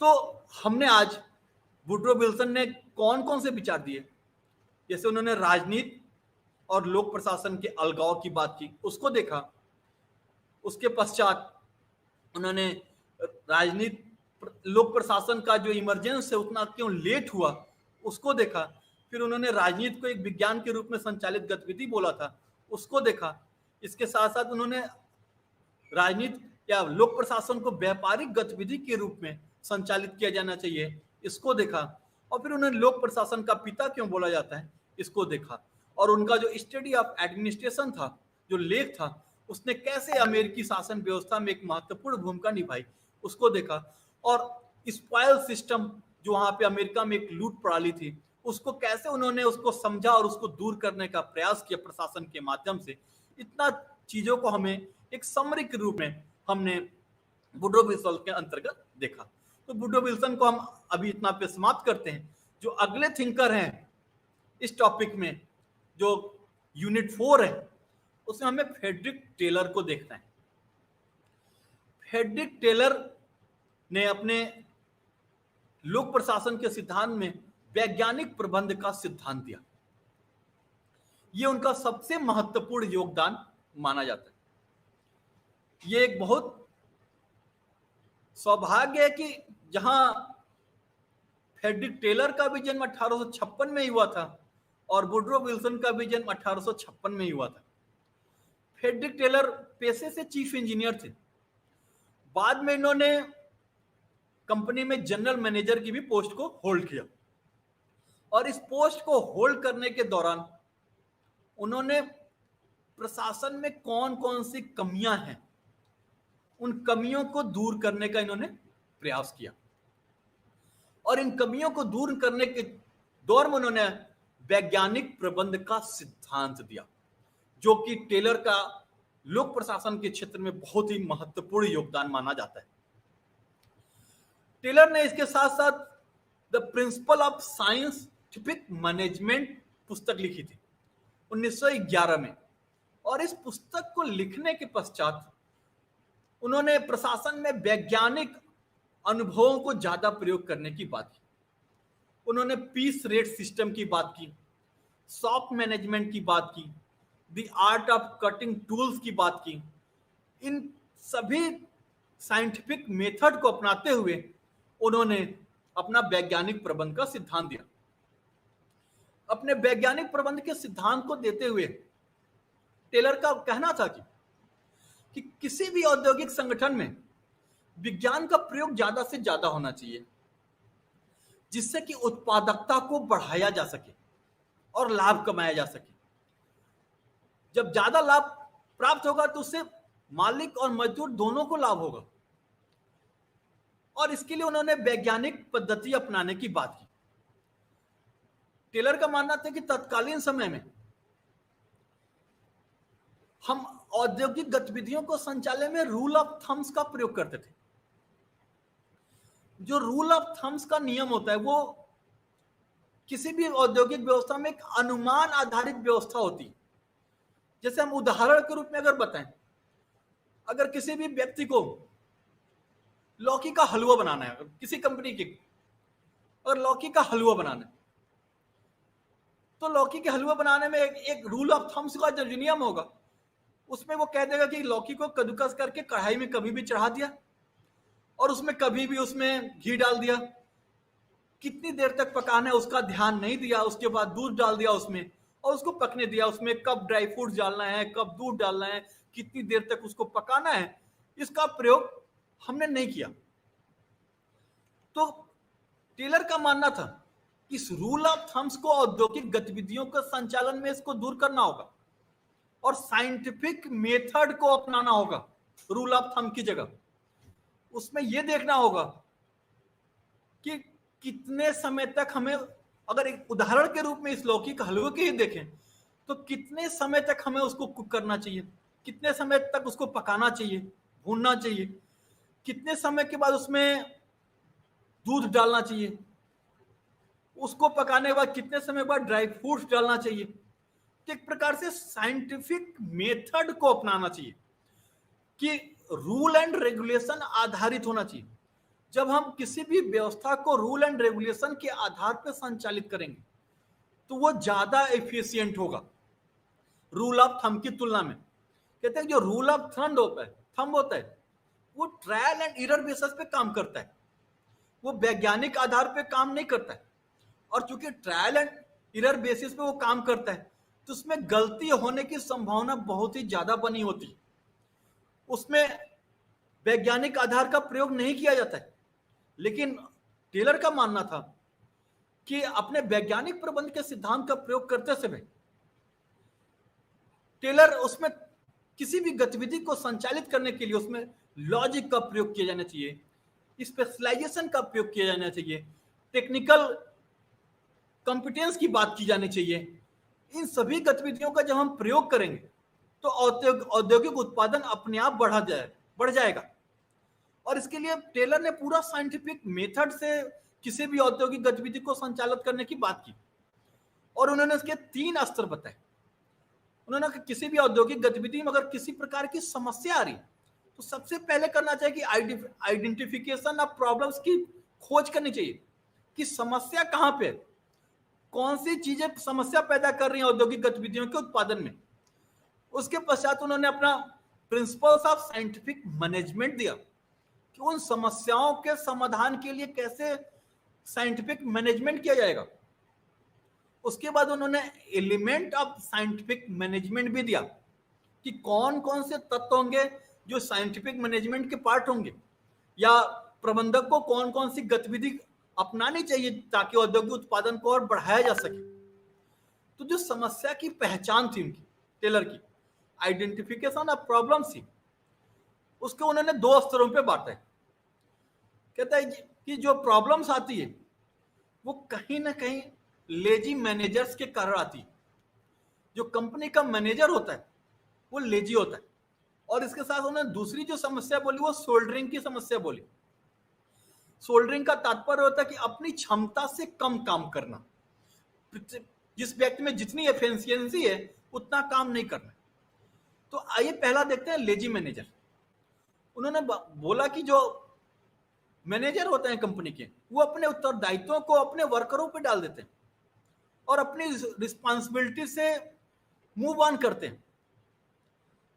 S1: तो हमने आज वुड्रो विल्सन ने कौन कौन से विचार दिए, जैसे उन्होंने राजनीति और लोक प्रशासन के अलगाव की बात की, उसको देखा। उसके पश्चात उन्होंने राजनीति लोक प्रशासन का जो इमरजेंस है उतना क्यों लेट हुआ, उसको देखा। फिर उन्होंने राजनीति को एक विज्ञान के रूप में संचालित गतिविधि बोला था, उसको देखा। इसके साथ साथ उन्होंने राजनीति या लोक प्रशासन को व्यापारिक गतिविधि के रूप में संचालित किया जाना चाहिए, इसको देखा। और फिर उन्होंने लोक प्रशासन का पिता क्यों बोला जाता है, इसको देखा। और उनका जो स्टडी ऑफ एडमिनिस्ट्रेशन था, जो लेख था, उसने कैसे अमेरिकी शासन व्यवस्था में एक महत्वपूर्ण भूमिका निभाई, उसको देखा। और स्पॉयल सिस्टम जो वहां पे अमेरिका में एक लूट प्रणाली थी, उसको कैसे उन्होंने उसको समझा और उसको दूर करने का प्रयास किया प्रशासन के माध्यम से। इतना चीजों को हमें एक समरी के रूप में हमने वुड्रो विल्सन के अंतर्गत देखा। तो वुड्रो विल्सन को हम अभी इतना पे समाप्त करते हैं। जो अगले थिंकर हैं इस टॉपिक में, जो यूनिट 4 है, उसमें हमें फ्रेडरिक टेलर को देखना है। फ्रेडरिक टेलर ने अपने लोक प्रशासन के सिद्धांत में वैज्ञानिक प्रबंध का सिद्धांत दिया। यह उनका सबसे महत्वपूर्ण योगदान माना जाता है। यह एक बहुत सौभाग्य है कि जहां फ्रेडरिक टेलर का भी जन्म 1856 में ही हुआ था और वुड्रो विल्सन का भी जन्म 1856 में ही हुआ था। फ्रेडरिक टेलर पेशे से चीफ इंजीनियर थे। बाद में इन्होंने कंपनी में जनरल मैनेजर की भी पोस्ट को होल्ड किया, और इस पोस्ट को होल्ड करने के दौरान उन्होंने प्रशासन में कौन कौन सी कमियां हैं, उन कमियों को दूर करने का इन्होंने प्रयास किया। और इन कमियों को दूर करने के दौर में उन्होंने वैज्ञानिक प्रबंध का सिद्धांत दिया, जो कि टेलर का लोक प्रशासन के क्षेत्र में बहुत ही महत्वपूर्ण योगदान माना जाता है। टेलर ने इसके साथ साथ the principle of scientific management पुस्तक लिखी थी 1911 में। और इस पुस्तक को लिखने के पश्चात उन्होंने प्रशासन में वैज्ञानिक अनुभवों को ज्यादा प्रयोग करने की बात की। उन्होंने पीस रेट सिस्टम की बात की, सॉफ्ट मैनेजमेंट की बात की, the art of cutting tools की बात की। इन सभी साइंटिफिक मेथड को अपनाते हुए उन्होंने अपना वैज्ञानिक प्रबंध का सिद्धांत दिया। अपने वैज्ञानिक प्रबंध के सिद्धांत को देते हुए टेलर का कहना था कि किसी भी औद्योगिक संगठन में विज्ञान का प्रयोग ज्यादा से ज्यादा होना चाहिए, जिससे कि उत्पादकता को बढ़ाया जा सके और लाभ कमाया जा सके। जब ज्यादा लाभ प्राप्त होगा तो उससे मालिक और मजदूर दोनों को लाभ होगा। और इसके लिए उन्होंने वैज्ञानिक पद्धति अपनाने की बात की। टेलर का मानना था कि तत्कालीन समय में हम औद्योगिक गतिविधियों को संचालन में रूल ऑफ थम्स का प्रयोग करते थे। जो रूल ऑफ थम्स का नियम होता है वो किसी भी औद्योगिक व्यवस्था में एक अनुमान आधारित व्यवस्था होती है। जैसे हम उदाहरण के रूप में अगर बताएं, अगर किसी भी व्यक्ति को लौकी का हलवा बनाना है, किसी कंपनी की अगर लौकी का हलवा बनाना है, तो लौकी के हलवा बनाने में एक रूल ऑफ थम्स का जो नियम होगा उसमें वो कह देगा कि लौकी को कद्दूकस करके कढ़ाई में कभी भी चढ़ा दिया और उसमें कभी भी उसमें घी डाल दिया, कितनी देर तक पकाना है उसका ध्यान नहीं दिया, उसके बाद दूध डाल दिया उसमें और उसको पकने दिया। उसमें कब ड्राई फ्रूट डालना है, कब दूध डालना है, कितनी देर तक उसको पकाना है, इसका प्रयोग हमने नहीं किया। तो टेलर का मानना था कि इस रूल ऑफ थम्स को औद्योगिक गतिविधियों के संचालन में इसको दूर करना होगा और साइंटिफिक मेथड को अपनाना होगा रूल ऑफ थंब की जगह। उसमें यह देखना होगा कि कितने समय तक हमें, अगर एक उदाहरण के रूप में इस लौकी का हलवे के ही देखें तो कितने समय तक हमें उसको कुक करना चाहिए, कितने समय तक उसको पकाना चाहिए, भूनना चाहिए, कितने समय के बाद उसमें दूध डालना चाहिए, उसको पकाने के बाद कितने समय बाद ड्राई फ्रूट्स डालना चाहिए। तो एक प्रकार से साइंटिफिक मेथड को अपनाना चाहिए कि रूल एंड रेगुलेशन आधारित होना चाहिए। जब हम किसी भी व्यवस्था को रूल एंड रेगुलेशन के आधार पर संचालित करेंगे तो वो ज्यादा एफिशिएंट होगा रूल ऑफ थंब की तुलना में। कहते हैं जो रूल ऑफ थंब होता है वो ट्रायल एंड एरर बेसिस पे काम करता है, वो वैज्ञानिक आधार पे काम नहीं करता है। और चूंकि ट्रायल एंड एरर बेसिस पे वो काम करता है तो उसमें गलती होने की संभावना बहुत ही ज्यादा बनी होती है, उसमें वैज्ञानिक आधार का प्रयोग नहीं किया जाता है। लेकिन टेलर का मानना था कि अपने वैज्ञानिक प्रबंध के सिद्धांत का प्रयोग करते समय टेलर उसमें किसी भी गतिविधि को संचालित करने के लिए उसमें लॉजिक का प्रयोग किया जाना चाहिए, स्पेशलाइजेशन का प्रयोग किया जाना चाहिए, टेक्निकल कॉम्पिटेंस की बात की जानी चाहिए। इन सभी गतिविधियों का जब हम प्रयोग करेंगे तो औद्योगिक उत्पादन अपने आप बढ़ जाएगा। और इसके लिए टेलर ने पूरा साइंटिफिक मेथड से किसी भी औद्योगिक गतिविधि को संचालित करने की बात की और उन्होंने इसके 3 स्तर बताए। उन्होंने किसी भी औद्योगिक गतिविधि में अगर किसी प्रकार की समस्या आ रही तो सबसे पहले करना चाहिए कि आइडेंटिफिकेशन ऑफ प्रॉब्लम्स की खोज करनी चाहिए कि समस्या कहां पे है, कौन सी चीजें समस्या पैदा कर रही हैं औद्योगिक गतिविधियों के उत्पादन में। उसके पश्चात उन्होंने अपना प्रिंसिपल्स ऑफ साइंटिफिक मैनेजमेंट दिया कि उन समस्याओं के समाधान के लिए कैसे साइंटिफिक मैनेजमेंट किया जाएगा। उसके बाद उन्होंने एलिमेंट ऑफ साइंटिफिक मैनेजमेंट भी दिया कि कौन कौन से तत्व होंगे जो साइंटिफिक मैनेजमेंट के पार्ट होंगे, या प्रबंधक को कौन कौन सी गतिविधि अपनानी चाहिए ताकि औद्योगिक उत्पादन को और बढ़ाया जा सके। तो जो समस्या की पहचान थी उनकी, टेलर की आइडेंटिफिकेशन ऑफ प्रॉब्लम्स थी, उसको उन्होंने 2 स्तरों पे बांटा है। कहता है कि जो प्रॉब्लम्स आती है वो कहीं ना कहीं लेजी मैनेजर्स के कारण आती है। जो कंपनी का मैनेजर होता है वो लेजी होता है। और इसके साथ उन्होंने दूसरी जो समस्या बोली वो सोल्डरिंग की समस्या बोली। सोल्डरिंग का तात्पर्य होता है कि अपनी क्षमता से कम काम करना, जिस व्यक्ति में जितनी एफिशिएंसी है उतना काम नहीं करना। तो आइए पहला देखते हैं लेजी मैनेजर। उन्होंने बोला कि जो मैनेजर होते हैं कंपनी के वो अपने उत्तरदायित्वों को अपने वर्करों पे डाल देते हैं और अपनी रिस्पांसिबिलिटी से मूव ऑन करते हैं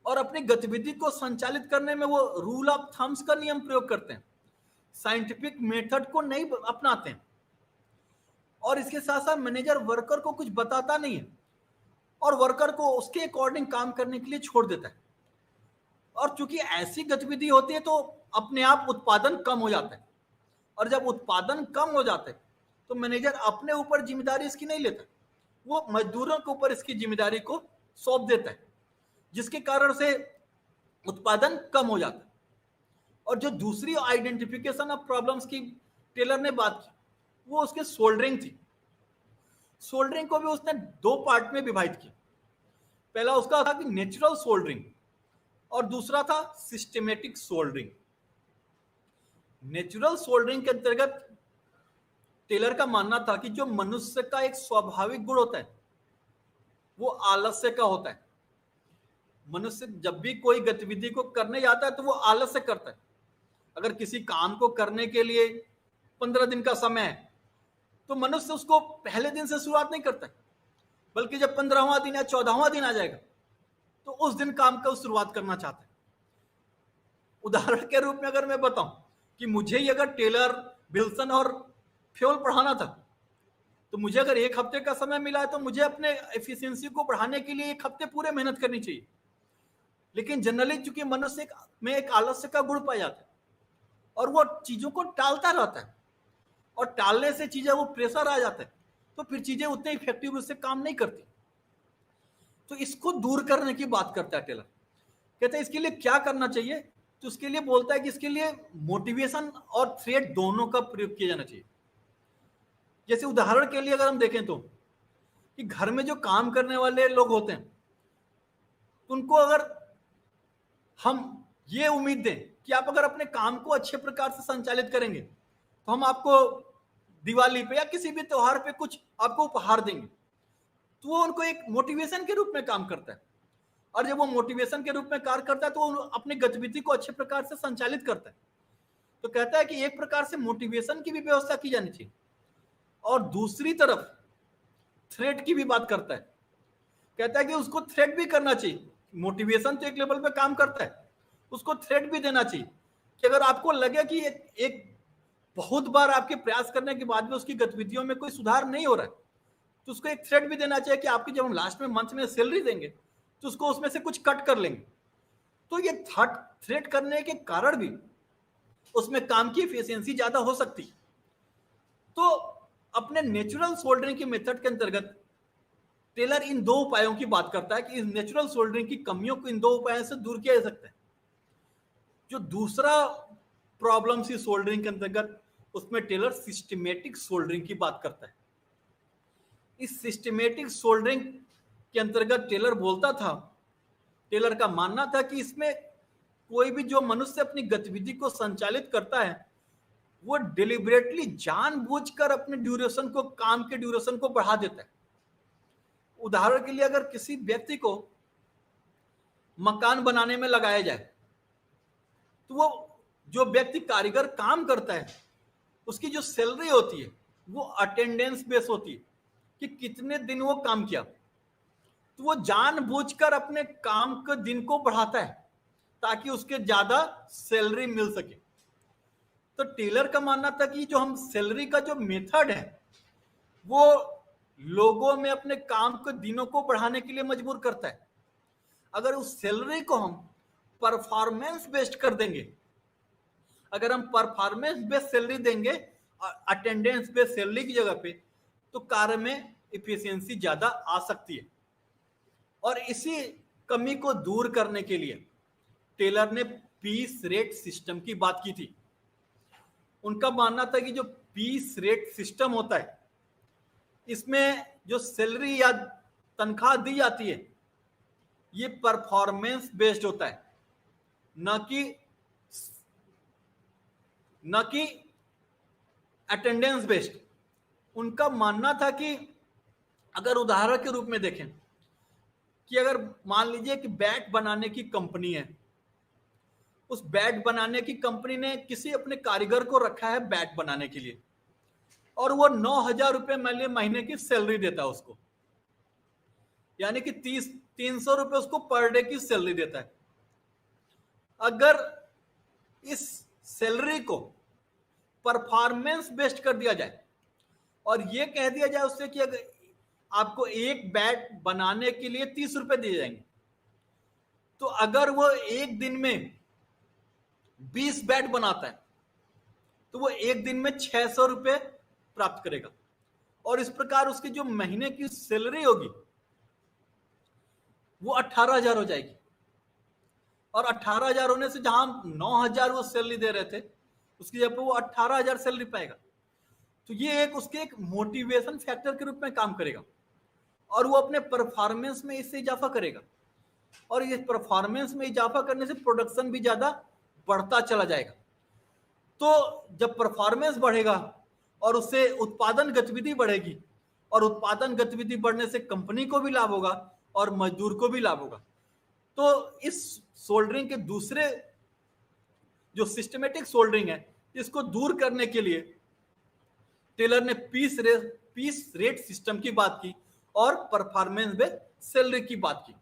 S1: और अपनी गतिविधि को संचालित करने में वो रूल ऑफ थम्स का नियम प्रयोग करते हैं, साइंटिफिक मेथड को नहीं अपनाते हैं। और इसके साथ साथ मैनेजर वर्कर को कुछ बताता नहीं है और वर्कर को उसके अकॉर्डिंग काम करने के लिए छोड़ देता है। और चूंकि ऐसी गतिविधि होती है तो अपने आप उत्पादन कम हो जाता है, और जब उत्पादन कम हो जाता है तो मैनेजर अपने ऊपर जिम्मेदारी इसकी नहीं लेता, वो मजदूरों के ऊपर इसकी जिम्मेदारी को सौंप देता है। जिसके कारण से उत्पादन कम हो जाता है। और जो दूसरी आइडेंटिफिकेशन ऑफ प्रॉब्लम्स की टेलर ने बात की, वो उसके सोल्डरिंग थी। सोल्डरिंग को भी उसने दो पार्ट में विभाजित किया। पहला उसका था कि नेचुरल सोल्डरिंग और दूसरा था सिस्टमेटिक सोल्डरिंग। नेचुरल सोल्डरिंग के अंतर्गत टेलर का मानना था कि जो मनुष्य का एक स्वाभाविक गुण होता है वो आलस्य का होता है। मनुष्य जब भी कोई गतिविधि को करने जाता है तो वो आलस्य करता है। अगर किसी काम को करने के लिए 15 दिन का समय है तो मनुष्य उसको पहले दिन से शुरुआत नहीं करता है, बल्कि जब 15वां दिन या 14वां दिन आ जाएगा तो उस दिन काम का शुरुआत करना चाहता है। उदाहरण के रूप में अगर मैं बताऊं कि मुझे ही अगर टेलर, विल्सन और फ्योल पढ़ाना था तो मुझे अगर एक हफ्ते का समय मिला है तो मुझे अपने एफिशिएंसी को बढ़ाने के लिए एक हफ्ते पूरे मेहनत करनी चाहिए। लेकिन जनरली चूंकि मनुष्य में एक आलस्य का गुण पाया जाता है और वो चीजों को टालता रहता है, और टालने से चीजें वो प्रेशर आ जाता है तो फिर चीजें उतने इफेक्टिव रूप से काम नहीं करती। तो इसको दूर करने की बात करता है टेलर। कहते हैं इसके लिए क्या करना चाहिए, तो उसके लिए बोलता है कि इसके लिए मोटिवेशन और थ्रेट दोनों का प्रयोग किया जाना चाहिए। जैसे उदाहरण के लिए अगर हम देखें तो कि घर में जो काम करने वाले लोग होते हैं उनको अगर हम ये उम्मीद दें कि आप अगर अपने काम को अच्छे प्रकार से संचालित करेंगे तो हम आपको दिवाली पे या किसी भी त्योहार पे कुछ आपको उपहार देंगे, तो वो उनको एक मोटिवेशन के रूप में काम करता है। और जब वो मोटिवेशन के रूप में कार्य करता है तो वो अपनी गतिविधि को अच्छे प्रकार से संचालित करता है। तो कहता है कि एक प्रकार से मोटिवेशन की भी व्यवस्था की जानी चाहिए और दूसरी तरफ थ्रेट की भी बात करता है। कहता है कि उसको थ्रेट भी करना चाहिए। मोटिवेशन तो एक लेवल पे काम करता है, उसको थ्रेट भी देना चाहिए कि अगर आपको लगे कि एक बहुत बार आपके प्रयास करने के बाद में उसकी गतिविधियों में कोई सुधार नहीं हो रहा है तो उसको एक थ्रेट भी देना चाहिए कि आपकी जब हम लास्ट में मंथ में सैलरी देंगे तो उसको उसमें से कुछ कट कर लेंगे। तो ये थ्रेट करने के कारण भी उसमें काम की एफिशिएंसी ज्यादा हो सकती। तो अपने नेचुरल सोल्डरिंग के मेथड के अंतर्गत टेलर इन दो उपायों की बात करता है कि इस नेचुरल सोल्डरिंग की कमियों को इन दो उपायों से दूर किया जा सकता है। जो दूसरा प्रॉब्लम सी सोल्डरिंग के अंतर्गत उसमें टेलर सिस्टमेटिक सोल्डरिंग की बात करता है। इस सिस्टमेटिक सोल्डरिंग के अंतर्गत टेलर बोलता था, टेलर का मानना था कि इसमें कोई भी जो मनुष्य अपनी गतिविधि को संचालित करता है वो डिलिबरेटली जानबूझकर अपने ड्यूरेशन को, काम के ड्यूरेशन को बढ़ा देता है। उदाहरण के लिए अगर किसी व्यक्ति को मकान बनाने में लगाया जाए तो वो जो व्यक्ति कारीगर काम करता है उसकी जो सैलरी होती है वो अटेंडेंस बेस होती है कि कितने दिन वो काम किया। तो वो जानबूझकर अपने काम के दिन को बढ़ाता है ताकि उसके ज्यादा सैलरी मिल सके। तो टेलर का मानना था कि जो हम सैलरी का जो मेथड है वो लोगों में अपने काम के दिनों को बढ़ाने के लिए मजबूर करता है। अगर उस सैलरी को हम परफॉर्मेंस बेस्ड कर देंगे, अगर हम परफॉर्मेंस बेस्ड सैलरी देंगे अटेंडेंस बेस्ड सैलरी की जगह पे, तो कार्य में इफिशियंसी ज्यादा आ सकती है। और इसी कमी को दूर करने के लिए टेलर ने पीस रेट सिस्टम की बात की थी। उनका मानना था कि जो पीस रेट सिस्टम होता है इसमें जो सैलरी या तनख्वाह दी जाती है ये परफॉर्मेंस बेस्ड होता है, न कि अटेंडेंस बेस्ड। उनका मानना था कि अगर उदाहरण के रूप में देखें कि अगर मान लीजिए कि बैट बनाने की कंपनी है, उस बैट बनाने की कंपनी ने किसी अपने कारीगर को रखा है बैट बनाने के लिए और वो 9,000 रुपए महीने की सैलरी देता है उसको, यानी कि 300 रुपए उसको पर डे की सैलरी देता है। अगर इस सैलरी को परफॉर्मेंस बेस्ड कर दिया जाए और ये कह दिया जाए उससे कि अगर आपको एक बैट बनाने के लिए 30 रुपए दिए जाएंगे, तो अगर वो एक दिन में 20 बैट बनाता है तो वो एक दिन में 600 रुपए प्राप्त करेगा और इस प्रकार उसकी जो महीने की सैलरी होगी वो 18,000 हो जाएगी। और 18,000 होने से जहां 9,000 वो सैलरी दे रहे थे, उसकी जगह पे वो 18,000 सैलरी पाएगा। तो ये एक उसके एक मोटिवेशन फैक्टर के रूप में काम करेगा और वो अपने परफॉर्मेंस में इससे इजाफा करेगा, और ये परफॉर्मेंस में इजाफा करने से प्रोडक्शन भी ज्यादा बढ़ता चला जाएगा। तो जब परफॉर्मेंस बढ़ेगा और उससे उत्पादन गतिविधि बढ़ेगी, और उत्पादन गतिविधि बढ़ने से कंपनी को भी लाभ होगा और मजदूर को भी लाभ होगा। तो इस सोल्डरिंग के दूसरे जो सिस्टमेटिक सोल्डरिंग है, इसको दूर करने के लिए टेलर ने पीस रेट सिस्टम की बात की और परफॉर्मेंस बेस्ड सैलरी की बात की।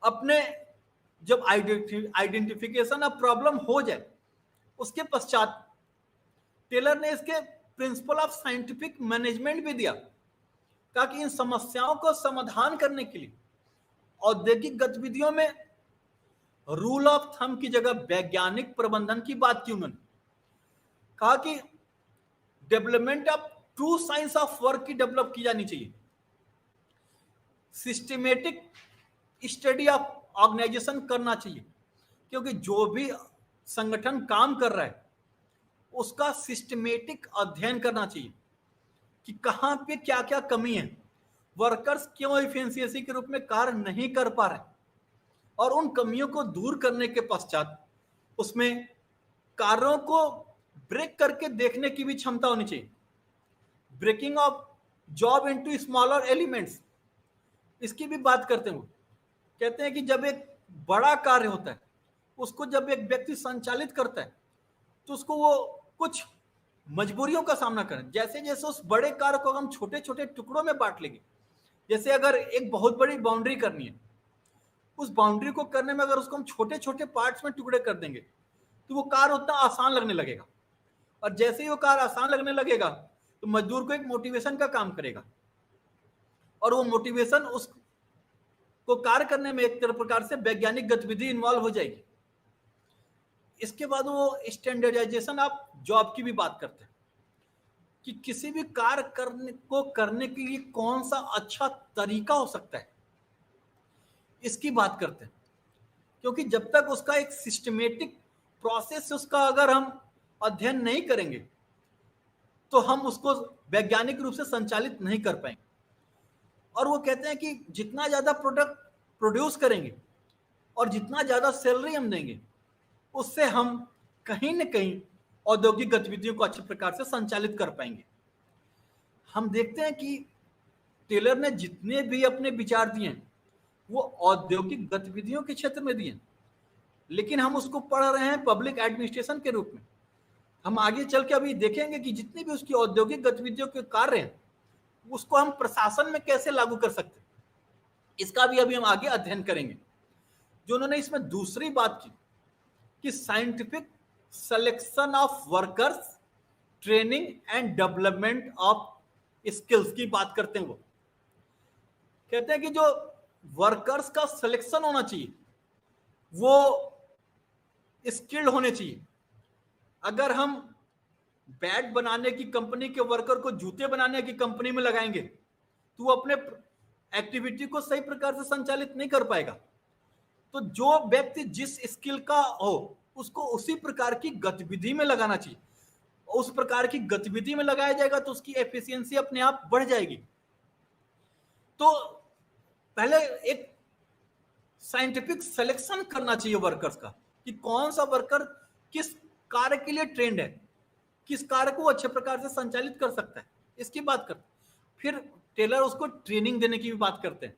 S1: अपने जब आइडेंटिफिकेशन ऑफ प्रॉब्लम हो जाए, उसके पश्चात टेलर ने इसके प्रिंसिपल ऑफ साइंटिफिक मैनेजमेंट भी दिया, कहा कि इन समस्याओं को समाधान करने के लिए औद्योगिक गतिविधियों में रूल ऑफ थंब की जगह वैज्ञानिक प्रबंधन की बात की। उन्होंने कहा कि development of true science of work की डेवलप की जानी चाहिए, सिस्टमेटिक स्टडी ऑफ ऑर्गेनाइजेशन करना चाहिए, क्योंकि जो भी संगठन काम कर रहा है उसका सिस्टमेटिक अध्ययन करना चाहिए कि कहां पे क्या क्या कमी है, वर्कर्स क्यों इफिशिएंसी के रूप में कार्य नहीं कर पा रहे, और उन कमियों को दूर करने के पश्चात उसमें कार्यों को ब्रेक करके देखने की भी क्षमता होनी चाहिए। Breaking of job into smaller elements, इसकी भी बात करते हैं। वो कहते हैं कि जब एक बड़ा कार्य होता है उसको जब एक व्यक्ति संचालित करता है तो उसको वो कुछ मजबूरियों का सामना करें। जैसे जैसे उस बड़े कार्य को हम छोटे छोटे टुकड़ों में बांट लेंगे, जैसे अगर एक बहुत बड़ी बाउंड्री करनी है, उस बाउंड्री को करने में अगर उसको हम छोटे छोटे पार्ट्स में टुकड़े कर देंगे तो वो कार्य उतना आसान लगने लगेगा, और जैसे ही वो कार्य आसान लगने लगेगा तो मजदूर को एक मोटिवेशन का काम करेगा, और वो मोटिवेशन उसको कार्य करने में एक प्रकार से वैज्ञानिक गतिविधि इन्वॉल्व हो जाएगी। इसके बाद वो स्टैंडर्डाइजेशन ऑफ जॉब की भी बात करते हैं कि किसी भी कार्य करने के लिए कौन सा अच्छा तरीका हो सकता है, इसकी बात करते हैं। क्योंकि जब तक उसका एक सिस्टमेटिक प्रोसेस उसका अगर हम अध्ययन नहीं करेंगे तो हम उसको वैज्ञानिक रूप से संचालित नहीं कर पाएंगे। और वो कहते हैं कि जितना ज्यादा प्रोडक्ट प्रोड्यूस करेंगे और जितना ज्यादा सैलरी हम देंगे, उससे हम कहीं न कहीं औद्योगिक गतिविधियों को अच्छे प्रकार से संचालित कर पाएंगे। हम देखते हैं कि टेलर ने जितने भी अपने विचार दिए हैं वो औद्योगिक गतिविधियों के क्षेत्र में दिए, लेकिन हम उसको पढ़ रहे हैं पब्लिक एडमिनिस्ट्रेशन के रूप में। हम आगे चल के अभी देखेंगे कि जितनी भी उसकी औद्योगिक गतिविधियों के कार्य हैं उसको हम प्रशासन में कैसे लागू कर सकते हैं, इसका भी अभी हम आगे अध्ययन करेंगे। जो उन्होंने इसमें दूसरी बात की कि scientific selection of workers, training and development of skills की बात करते हैं। वो कहते हैं कि जो वर्कर्स का सिलेक्शन होना चाहिए वो स्किल्ड होने चाहिए। अगर हम बैट बनाने की कंपनी के वर्कर को जूते बनाने की कंपनी में लगाएंगे तो वो अपने एक्टिविटी को सही प्रकार से संचालित नहीं कर पाएगा। तो जो व्यक्ति जिस स्किल का हो उसको उसी प्रकार की गतिविधि में लगाना चाहिए। उस प्रकार की गतिविधि में लगाया जाएगा तो उसकी एफिशिएंसी अपने आप बढ़ जाएगी। तो पहले एक साइंटिफिक सिलेक्शन करना चाहिए वर्कर्स का कि कौन सा वर्कर किस कार्य के लिए ट्रेंड है, किस कार्य को अच्छे प्रकार से संचालित कर सकता है, इसकी बात करते हैं। फिर टेलर उसको ट्रेनिंग देने की भी बात करते हैं।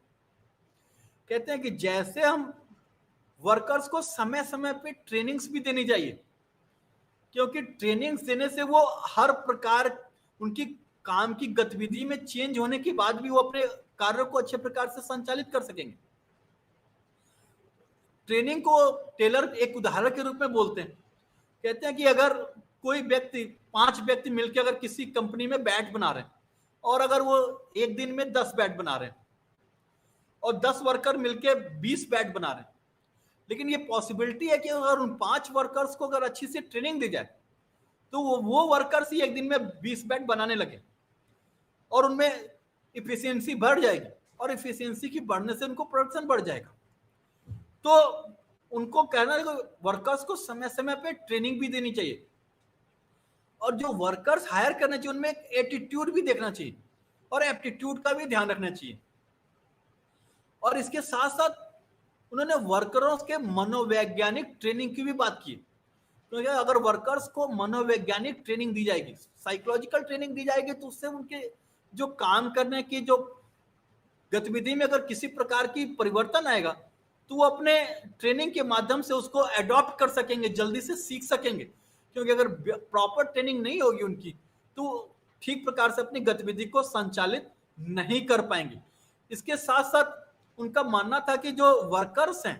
S1: कहते हैं कि जैसे हम वर्कर्स को समय समय पे ट्रेनिंग्स भी देनी चाहिए, क्योंकि ट्रेनिंग्स देने से वो हर प्रकार उनकी काम की गतिविधि में चेंज होने के बाद भी वो अपने कार्यों को अच्छे प्रकार से संचालित कर सकेंगे। ट्रेनिंग को टेलर एक उदाहरण के रूप में बोलते हैं। कहते हैं कि अगर कोई व्यक्ति 5 व्यक्ति मिलकर अगर किसी कंपनी में बैट बना रहे हैं और अगर वो एक दिन में 10 बैट बना रहे हैं और 10 वर्कर मिलकर 20 बैट बना रहे हैं, लेकिन ये पॉसिबिलिटी है कि अगर उन 5 वर्कर्स को अगर अच्छी से ट्रेनिंग दी जाए तो वो वर्कर्स ही एक दिन में 20 बैट बनाने लगे और उनमें इफिशियंसी बढ़ जाएगी, और इफिशियंसी की बढ़ने से उनको प्रोडक्शन बढ़ जाएगा। तो उनको कहना है वर्कर्स को समय समय पे ट्रेनिंग भी देनी चाहिए, और जो वर्कर्स हायर करना चाहिए उनमें एक एटीट्यूड भी देखना चाहिए और एप्टीट्यूड का भी ध्यान रखना चाहिए। और इसके साथ साथ उन्होंने वर्करों के मनोवैज्ञानिक ट्रेनिंग की भी बात की, क्योंकि अगर वर्कर्स को मनोवैज्ञानिक ट्रेनिंग दी जाएगी, साइकोलॉजिकल ट्रेनिंग दी जाएगी, तो उससे उनके जो काम करने की जो गतिविधि में अगर किसी प्रकार की परिवर्तन आएगा तो वो अपने ट्रेनिंग के माध्यम से उसको अडॉप्ट कर सकेंगे, जल्दी से सीख सकेंगे। क्योंकि अगर प्रॉपर ट्रेनिंग नहीं होगी उनकी तो ठीक प्रकार से अपनी गतिविधि को संचालित नहीं कर पाएंगे। इसके साथ साथ उनका मानना था कि जो वर्कर्स हैं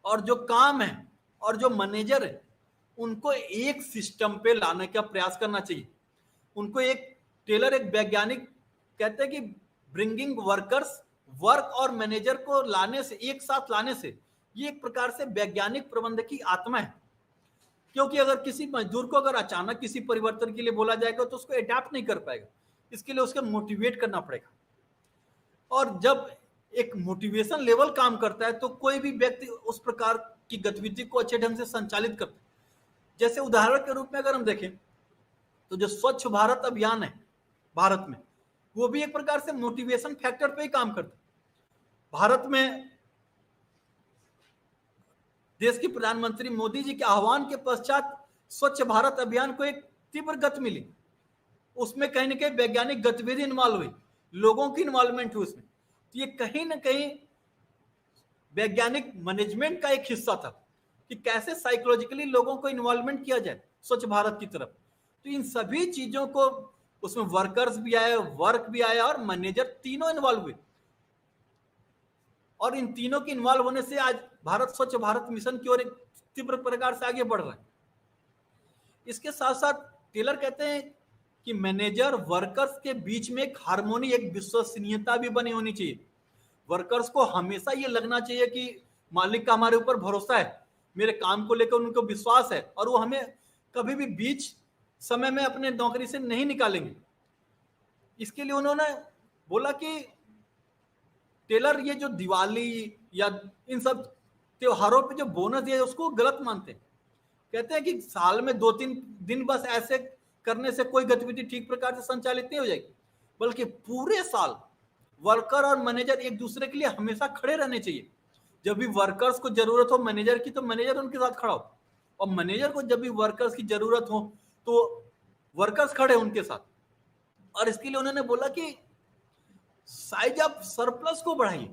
S1: और जो काम है और जो मैनेजर है उनको एक सिस्टम पे लाने का प्रयास करना चाहिए। उनको एक टेलर, एक वैज्ञानिक कहते हैं कि ब्रिंगिंग वर्कर्स, वर्क और मैनेजर को लाने से, एक साथ लाने से, ये एक प्रकार से वैज्ञानिक प्रबंधक की आत्मा है। क्योंकि अगर किसी मजदूर को अगर अचानक किसी परिवर्तन के लिए बोला जाएगा तो उसको अडैप्ट नहीं कर पाएगा, इसके लिए उसको मोटिवेट करना पड़ेगा। और जब एक मोटिवेशन लेवल काम करता है तो कोई भी व्यक्ति उस प्रकार की गतिविधि को अच्छे ढंग से संचालित करता है। जैसे उदाहरण के रूप में अगर हम देखें तो जो स्वच्छ भारत अभियान है भारत में, वो भी एक प्रकार से मोटिवेशन फैक्टर पे ही काम करता है। भारत में देश के प्रधानमंत्री मोदी जी के आह्वान के पश्चात स्वच्छ भारत अभियान को एक तीव्र गति मिली। उसमें कहीं ना कहीं वैज्ञानिक गतिविधि इन्वॉल्व हुई, लोगों की इन्वॉल्वमेंट हुई उसमें। तो ये कहीं ना कहीं वैज्ञानिक मैनेजमेंट का एक हिस्सा था कि कैसे साइकोलॉजिकली लोगों को इन्वॉल्वमेंट किया जाए स्वच्छ भारत की तरफ। तो इन सभी चीजों को उसमें वर्कर्स भी आए, वर्क भी आया और मैनेजर, तीनों इन्वॉल्व हुए। और इन तीनों के इन्वॉल्व होने से आज भारत स्वच्छ भारत मिशन की ओर एक तीव्र प्रकार से आगे बढ़ रहा है। इसके साथ साथ टेलर कहते हैं कि मैनेजर वर्कर्स के बीच में एक हार्मोनी, एक विश्वसनीयता भी बनी होनी चाहिए। वर्कर्स को हमेशा ये लगना चाहिए कि मालिक का हमारे ऊपर भरोसा है, मेरे काम को लेकर उनको विश्वास है और वो हमें कभी भी बीच समय में अपने नौकरी से नहीं निकालेंगे। इसके लिए उन्होंने बोला कि टेलर ये जो दिवाली या इन सब त्योहारों पे जो बोनस दिया उसको गलत मानते हैं। कहते हैं कि साल में 2-3 दिन बस ऐसे करने से कोई गतिविधि ठीक प्रकार से संचालित नहीं हो जाएगी, बल्कि पूरे साल वर्कर और मैनेजर एक दूसरे के लिए हमेशा खड़े रहने चाहिए। जब भी वर्कर्स को जरूरत हो मैनेजर की तो मैनेजर उनके साथ खड़ा हो, और मैनेजर को जब भी वर्कर्स की जरूरत हो तो वर्कर्स खड़े उनके साथ। और इसके लिए उन्होंने बोला कि साइज ऑफ सरप्लस को बढ़ाइए,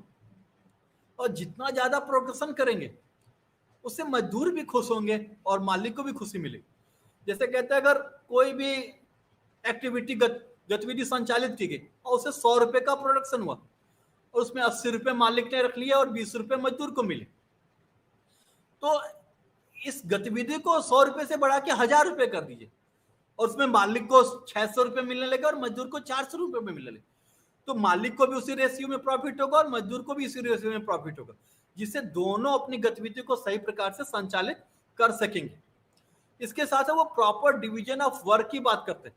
S1: और जितना ज्यादा प्रोडक्शन करेंगे उससे मजदूर भी खुश होंगे और मालिक को भी खुशी मिलेगी। जैसे कहते हैं अगर कोई भी एक्टिविटी गतिविधि संचालित की गई और उसे 100 रुपए का प्रोडक्शन हुआ और उसमें 80 रुपए मालिक ने रख लिया और 20 रुपए मजदूर को मिले, तो इस गतिविधि को 100 रुपए से बढ़ा के 1000 रुपए कर दीजिए और उसमें मालिक को 600 रुपए मिलने लगे और मजदूर को 400 रुपए में मिलने लगे। तो मालिक को भी उसी रेशियो में प्रॉफिट होगा और मजदूर को भी इसी रेशियो में प्रॉफिट होगा, जिससे दोनों अपनी गतिविधि को सही प्रकार से संचालित कर सकेंगे। इसके साथ वो प्रॉपर डिवीजन ऑफ वर्क की बात करते हैं,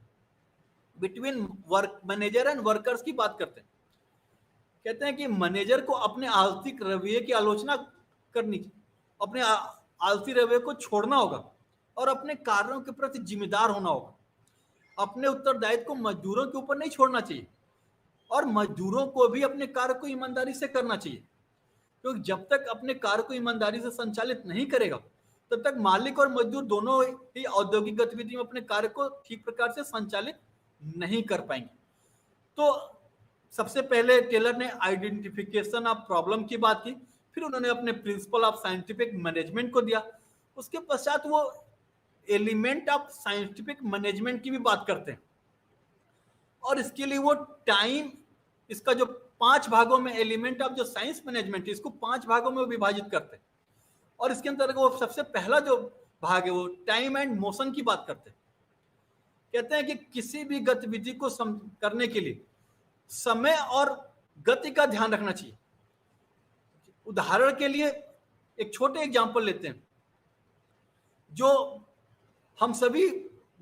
S1: between work manager and workers की बात करते हैं। कहते हैं कि मैनेजर को अपने आर्थिक रवैये की आलोचना करनी चाहिए, अपने आलसी रवैये को छोड़ना होगा और अपने कार्यों के प्रति जिम्मेदार होना होगा। अपने उत्तरदायित्व को मजदूरों के ऊपर नहीं छोड़ना चाहिए और मजदूरों को भी अपने कार्य को ईमानदारी से करना चाहिए, क्योंकि जब तक अपने कार्य को ईमानदारी से संचालित नहीं करेगा तब तक मालिक और मजदूर दोनों ही औद्योगिक गतिविधि में अपने कार्य को ठीक प्रकार से संचालित नहीं कर पाएंगे। तो सबसे पहले टेलर ने आइडेंटिफिकेशन ऑफ प्रॉब्लम की बात की, फिर उन्होंने अपने प्रिंसिपल ऑफ साइंटिफिक मैनेजमेंट को दिया। उसके पश्चात वो एलिमेंट ऑफ साइंटिफिक मैनेजमेंट की भी बात करते हैं, और इसके लिए वो टाइम, इसका जो 5 भागों में एलिमेंट ऑफ जो साइंस मैनेजमेंट है इसको 5 भागों में विभाजित करते हैं, और इसके अंतर्गत वो सबसे पहला जो भाग है वो टाइम एंड मोशन की बात करते हैं। कहते हैं कि किसी भी गतिविधि को करने के लिए समय और गति का ध्यान रखना चाहिए। उदाहरण के लिए एक छोटे एग्जांपल लेते हैं, जो हम सभी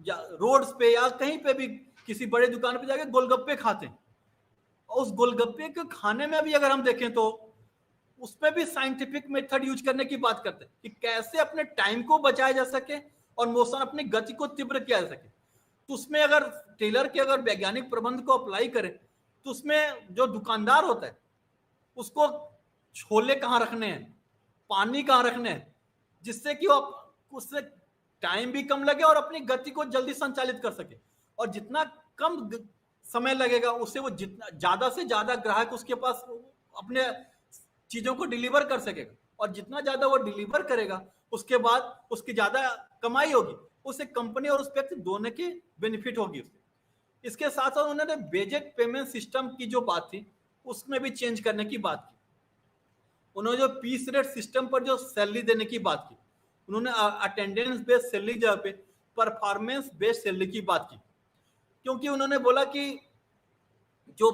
S1: रोड्स पे या कहीं पे भी किसी बड़े दुकान पे जाके गोलगप्पे खाते हैं, और उस गोलगप्पे के खाने में भी अगर हम देखें तो उसमें भी साइंटिफिक मेथड यूज करने की बात करते हैं कि कैसे अपने टाइम को बचाया जा सके और मोशन अपनी गति को तीव्र किया जा सके। तो उसमें अगर टेलर के अगर वैज्ञानिक प्रबंध को अप्लाई करें तो उसमें जो दुकानदार होता है उसको छोले कहाँ रखने हैं, पानी कहाँ रखने हैं, जिससे कि वो उससे टाइम भी कम लगे और अपनी गति को जल्दी संचालित कर सके। और जितना कम समय लगेगा उससे वो जितना ज्यादा से ज्यादा ग्राहक उसके पास अपने चीजों को डिलीवर कर सकेगा। और जितना ज्यादा वो डिलीवर करेगा उसके बाद उसकी ज्यादा कमाई होगी, उससे कंपनी और उस व्यक्ति दोनों की बेनिफिट होगी उससे। इसके साथ साथ उन्होंने बेजेट पेमेंट सिस्टम की जो बात थी उसमें भी चेंज करने की बात की। उन्होंने जो पीस रेट सिस्टम पर जो सैलरी देने की बात की, उन्होंने अटेंडेंस बेस्ड सैलरी जगह पे परफॉर्मेंस बेस्ड सैलरी की बात की। क्योंकि उन्होंने बोला कि जो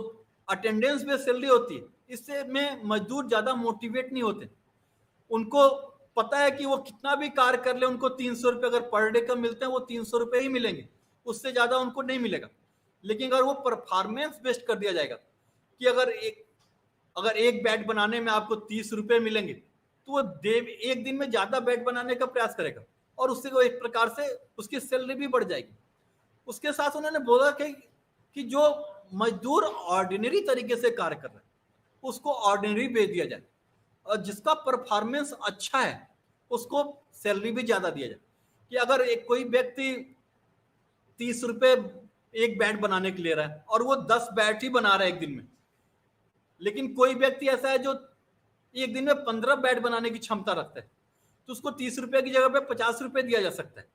S1: अटेंडेंस बेस्ड सैलरी होती है इससे में मजदूर ज्यादा मोटिवेट नहीं होते। उनको पता है कि वो कितना भी कार्य कर ले उनको 300 रुपये अगर पर डे का मिलते हैं वो 300 रुपये ही मिलेंगे, उससे ज्यादा उनको नहीं मिलेगा। लेकिन अगर वो परफॉर्मेंस बेस्ड कर दिया जाएगा कि अगर एक बैट बनाने में आपको 30 रुपये मिलेंगे तो वो एक दिन में ज्यादा बैट बनाने का प्रयास करेगा और उससे वो एक प्रकार से उसकी सैलरी भी बढ़ जाएगी। उसके साथ उन्होंने बोला कि जो मजदूर ऑर्डिनरी तरीके से कार्य कर रहे हैं उसको ऑर्डिनरी पे दिया जाए और जिसका परफॉर्मेंस अच्छा है उसको सैलरी भी ज्यादा दिया जाए। कि अगर कोई व्यक्ति 30 रुपये एक बैट बनाने के लिए रहा है और वो 10 बैट ही बना रहा है एक दिन में, लेकिन कोई व्यक्ति ऐसा है जो एक दिन में 15 बैट बनाने की क्षमता रखता है तो उसको 30 रुपये की जगह पे 50 रुपये दिया जा सकता है,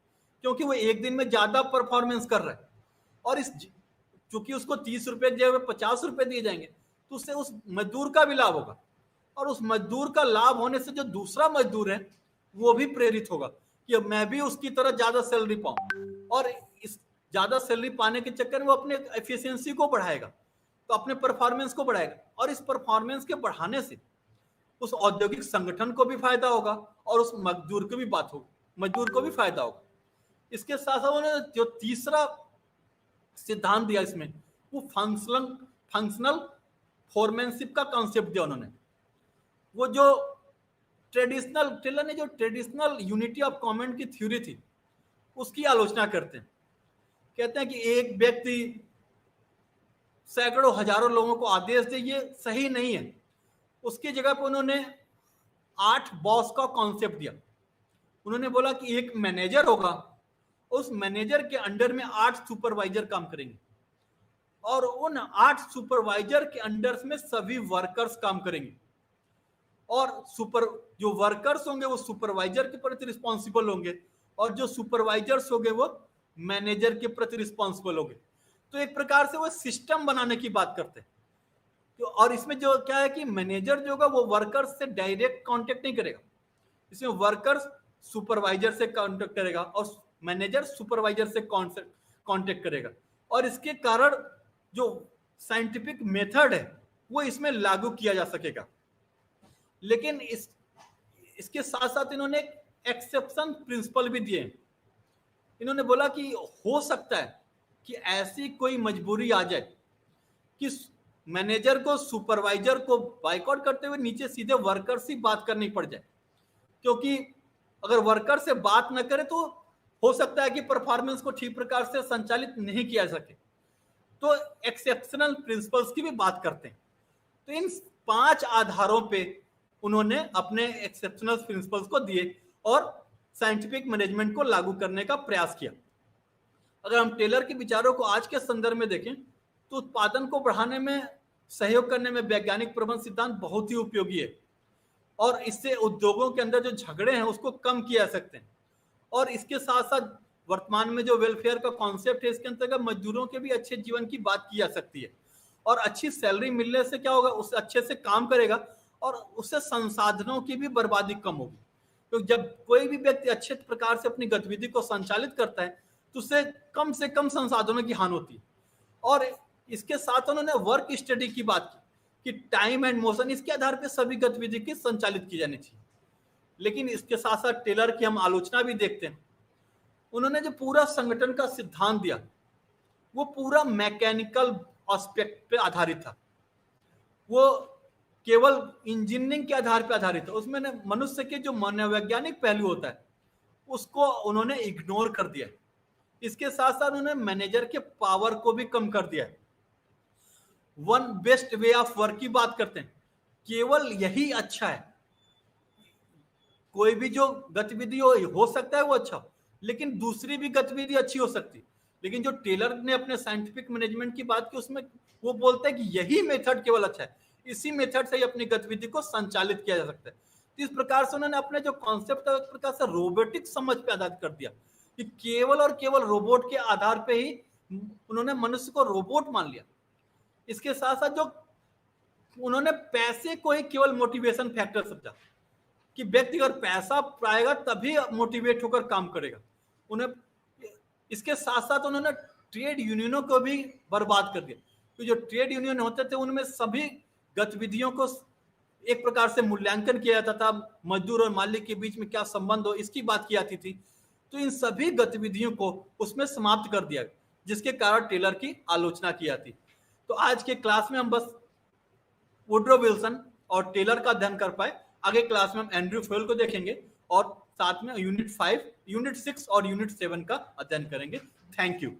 S1: क्योंकि वो एक दिन में ज्यादा परफॉर्मेंस कर रहा है। और चूंकि उसको 30 रुपये की जगह पे 50 रुपये दिए जाएंगे तो उससे उस मजदूर का भी लाभ होगा और उस मजदूर का लाभ होने से जो दूसरा मजदूर है वो भी प्रेरित होगा कि मैं भी उसकी तरह ज्यादा सैलरी पाऊं। और इस ज्यादा सैलरी पाने के चक्कर में वो अपने एफिशिएंसी को बढ़ाएगा, तो अपने परफॉर्मेंस को बढ़ाएगा और इस परफॉर्मेंस के बढ़ाने से उस औद्योगिक संगठन को भी फायदा होगा और उस मजदूर को भी मजदूर को भी फायदा होगा। इसके साथ साथ उन्होंने जो तीसरा सिद्धांत दिया इसमें वो फंक्शनल फोरमैनशिप का कॉन्सेप्ट दिया उन्होंने। वो जो टेलर ने जो ट्रेडिशनल यूनिटी ऑफ कमांड की थ्योरी थी उसकी आलोचना करते हैं। कहते हैं कि एक व्यक्ति सैकड़ों हजारों लोगों को आदेश दे, ये सही नहीं है। उसकी जगह पर उन्होंने 8 बॉस का कॉन्सेप्ट दिया। उन्होंने बोला कि एक मैनेजर होगा, उस मैनेजर के अंडर में 8 सुपरवाइजर काम करेंगे और उन 8 सुपरवाइजर के अंडर में सभी वर्कर्स काम करेंगे और जो वर्कर्स होंगे वो सुपरवाइजर के प्रति रिस्पॉन्सिबल होंगे और जो सुपरवाइजर्स होंगे वो मैनेजर के प्रति रिस्पॉन्सिबल होंगे। तो एक प्रकार से वो सिस्टम बनाने की बात करते हैं। तो और इसमें जो क्या है कि मैनेजर जो होगा वो वर्कर्स से डायरेक्ट कांटेक्ट नहीं करेगा, इसमें वर्कर्स सुपरवाइजर से कांटेक्ट करेगा और मैनेजर सुपरवाइजर से कांटेक्ट करेगा। और इसके कारण जो साइंटिफिक मेथड है वो इसमें लागू किया जा सकेगा। लेकिन इसके साथ साथ इन्होंने एक एक्सेप्शन प्रिंसिपल भी दिए। इन्होंने बोला कि हो सकता है कि ऐसी कोई मजबूरी आ जाए कि मैनेजर को सुपरवाइजर को बाइकआउट करते हुए नीचे सीधे वर्कर से बात करनी पड़ जाए, क्योंकि अगर वर्कर से बात न करे तो हो सकता है कि परफॉर्मेंस को ठीक प्रकार से संचालित नहीं किया सके। तो एक्सेप्शनल प्रिंसिपल्स की भी बात करते हैं। तो इन 5 आधारों पे उन्होंने अपने एक्सेप्शनल प्रिंसिपल्स को दिए और साइंटिफिक मैनेजमेंट को लागू करने का प्रयास किया। अगर हम टेलर के विचारों को आज के संदर्भ में देखें तो उत्पादन को बढ़ाने में सहयोग करने में वैज्ञानिक प्रबंध सिद्धांत बहुत ही उपयोगी है और इससे उद्योगों के अंदर जो झगड़े हैं उसको कम किया जा सकते हैं। और इसके साथ साथ वर्तमान में जो वेलफेयर का कॉन्सेप्ट है इसके अंतर्गत मजदूरों के भी अच्छे जीवन की बात की जा सकती है और अच्छी सैलरी मिलने से क्या होगा, उससे अच्छे से काम करेगा और उससे संसाधनों की भी बर्बादी कम होगी। तो जब कोई भी व्यक्ति अच्छे प्रकार से अपनी गतिविधि को संचालित करता है तो उससे कम संसाधनों की हानि होती है। और इसके साथ उन्होंने वर्क स्टडी की बात की कि टाइम एंड मोशन इसके आधार पर सभी गतिविधि की संचालित की जानी चाहिए। लेकिन इसके साथ साथ टेलर की हम आलोचना भी देखते हैं। उन्होंने जो पूरा संगठन का सिद्धांत दिया वो पूरा मैकेनिकल एस्पेक्ट पे आधारित था। वो केवल इंजीनियरिंग के आधार पर आधारित है, उसमें मनुष्य के जो मनोवैज्ञानिक पहलू होता है उसको उन्होंने इग्नोर कर दिया। इसके साथ साथ उन्होंने मैनेजर के पावर को भी कम कर दिया। One best way of work की बात करते हैं, केवल यही अच्छा है। कोई भी जो गतिविधि हो सकता है वो अच्छा, लेकिन दूसरी भी गतिविधि अच्छी हो सकती। लेकिन जो टेलर ने अपने साइंटिफिक मैनेजमेंट की बात की उसमें वो बोलते हैं कि यही मेथड केवल अच्छा है, इसी मेथड से ही अपनी गतिविधि को संचालित किया जा सकता है। तो इस प्रकार से उन्होंने अपने जो कॉन्सेप्ट है उस प्रकार से रोबोटिक समझ पे आधारित कर दिया कि केवल और केवल रोबोट के आधार पे ही उन्होंने मनुष्य को रोबोट मान लिया। इसके साथ साथ जो उन्होंने पैसे को ही केवल मोटिवेशन फैक्टर समझा कि व्यक्ति अगर पैसा पाएगा तभी मोटिवेट होकर काम करेगा। उन्हें इसके साथ साथ उन्होंने ट्रेड यूनियनों को भी बर्बाद कर दिया। तो जो ट्रेड यूनियन होते थे उनमें सभी गतिविधियों को एक प्रकार से मूल्यांकन किया जाता था, मजदूर और मालिक के बीच में क्या संबंध हो इसकी बात की जाती थी। तो इन सभी गतिविधियों को उसमें समाप्त कर दिया, जिसके कारण टेलर की आलोचना की जाती। तो आज के क्लास में हम बस वुड्रो विल्सन और टेलर का अध्ययन कर पाए। आगे क्लास में हम एंड्रयू फेल को देखेंगे और साथ में यूनिट 5, यूनिट 6 और यूनिट 7 का अध्ययन करेंगे। Thank you.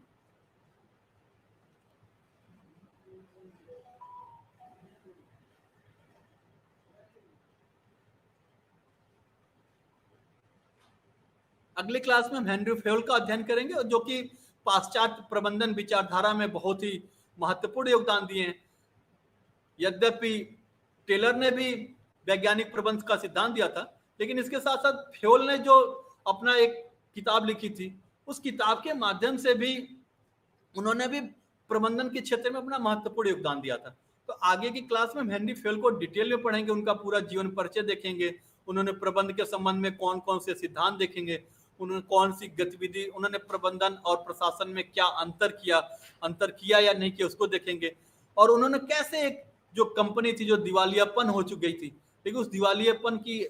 S1: अगले क्लास में हम हेनरी फेल का अध्ययन करेंगे, जो कि पाश्चात्य प्रबंधन विचारधारा में बहुत ही महत्वपूर्ण योगदान दिए हैं। यद्यपि टेलर ने भी वैज्ञानिक प्रबंध का सिद्धांत दिया था, लेकिन इसके साथ साथ फ्योल ने जो अपना एक किताब लिखी थी उस किताब के माध्यम से भी उन्होंने भी प्रबंधन के क्षेत्र में अपना महत्वपूर्ण योगदान दिया था। तो आगे की क्लास में हम हेनरी फेल को डिटेल में पढ़ेंगे, उनका पूरा जीवन परिचय देखेंगे, उन्होंने प्रबंध के संबंध में कौन कौन से सिद्धांत देखेंगे, उन्होंने कौन सी गतिविधि, उन्होंने प्रबंधन और प्रशासन में क्या अंतर किया या नहीं किया उसको देखेंगे, और उन्होंने कैसे एक जो कंपनी थी जो दिवालियापन हो चुकी थी, लेकिन उस दिवालियापन की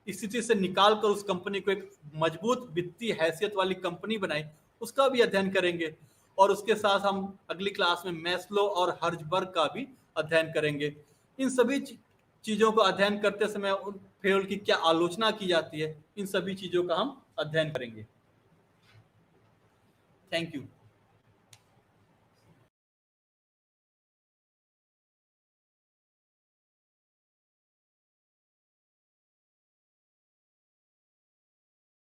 S1: स्थिति से निकालकर उस कंपनी को एक मजबूत वित्तीय हैसियत वाली कंपनी बनाई, उसका भी अध्ययन करेंगे। और उसके साथ हम अगली क्लास में मैस्लो और हर्जबर्ग का भी अध्ययन करेंगे। इन सभी चीजों को अध्ययन करते समय फेल की क्या आलोचना की जाती है, इन सभी चीजों का हम अध्ययन करेंगे। Thank you.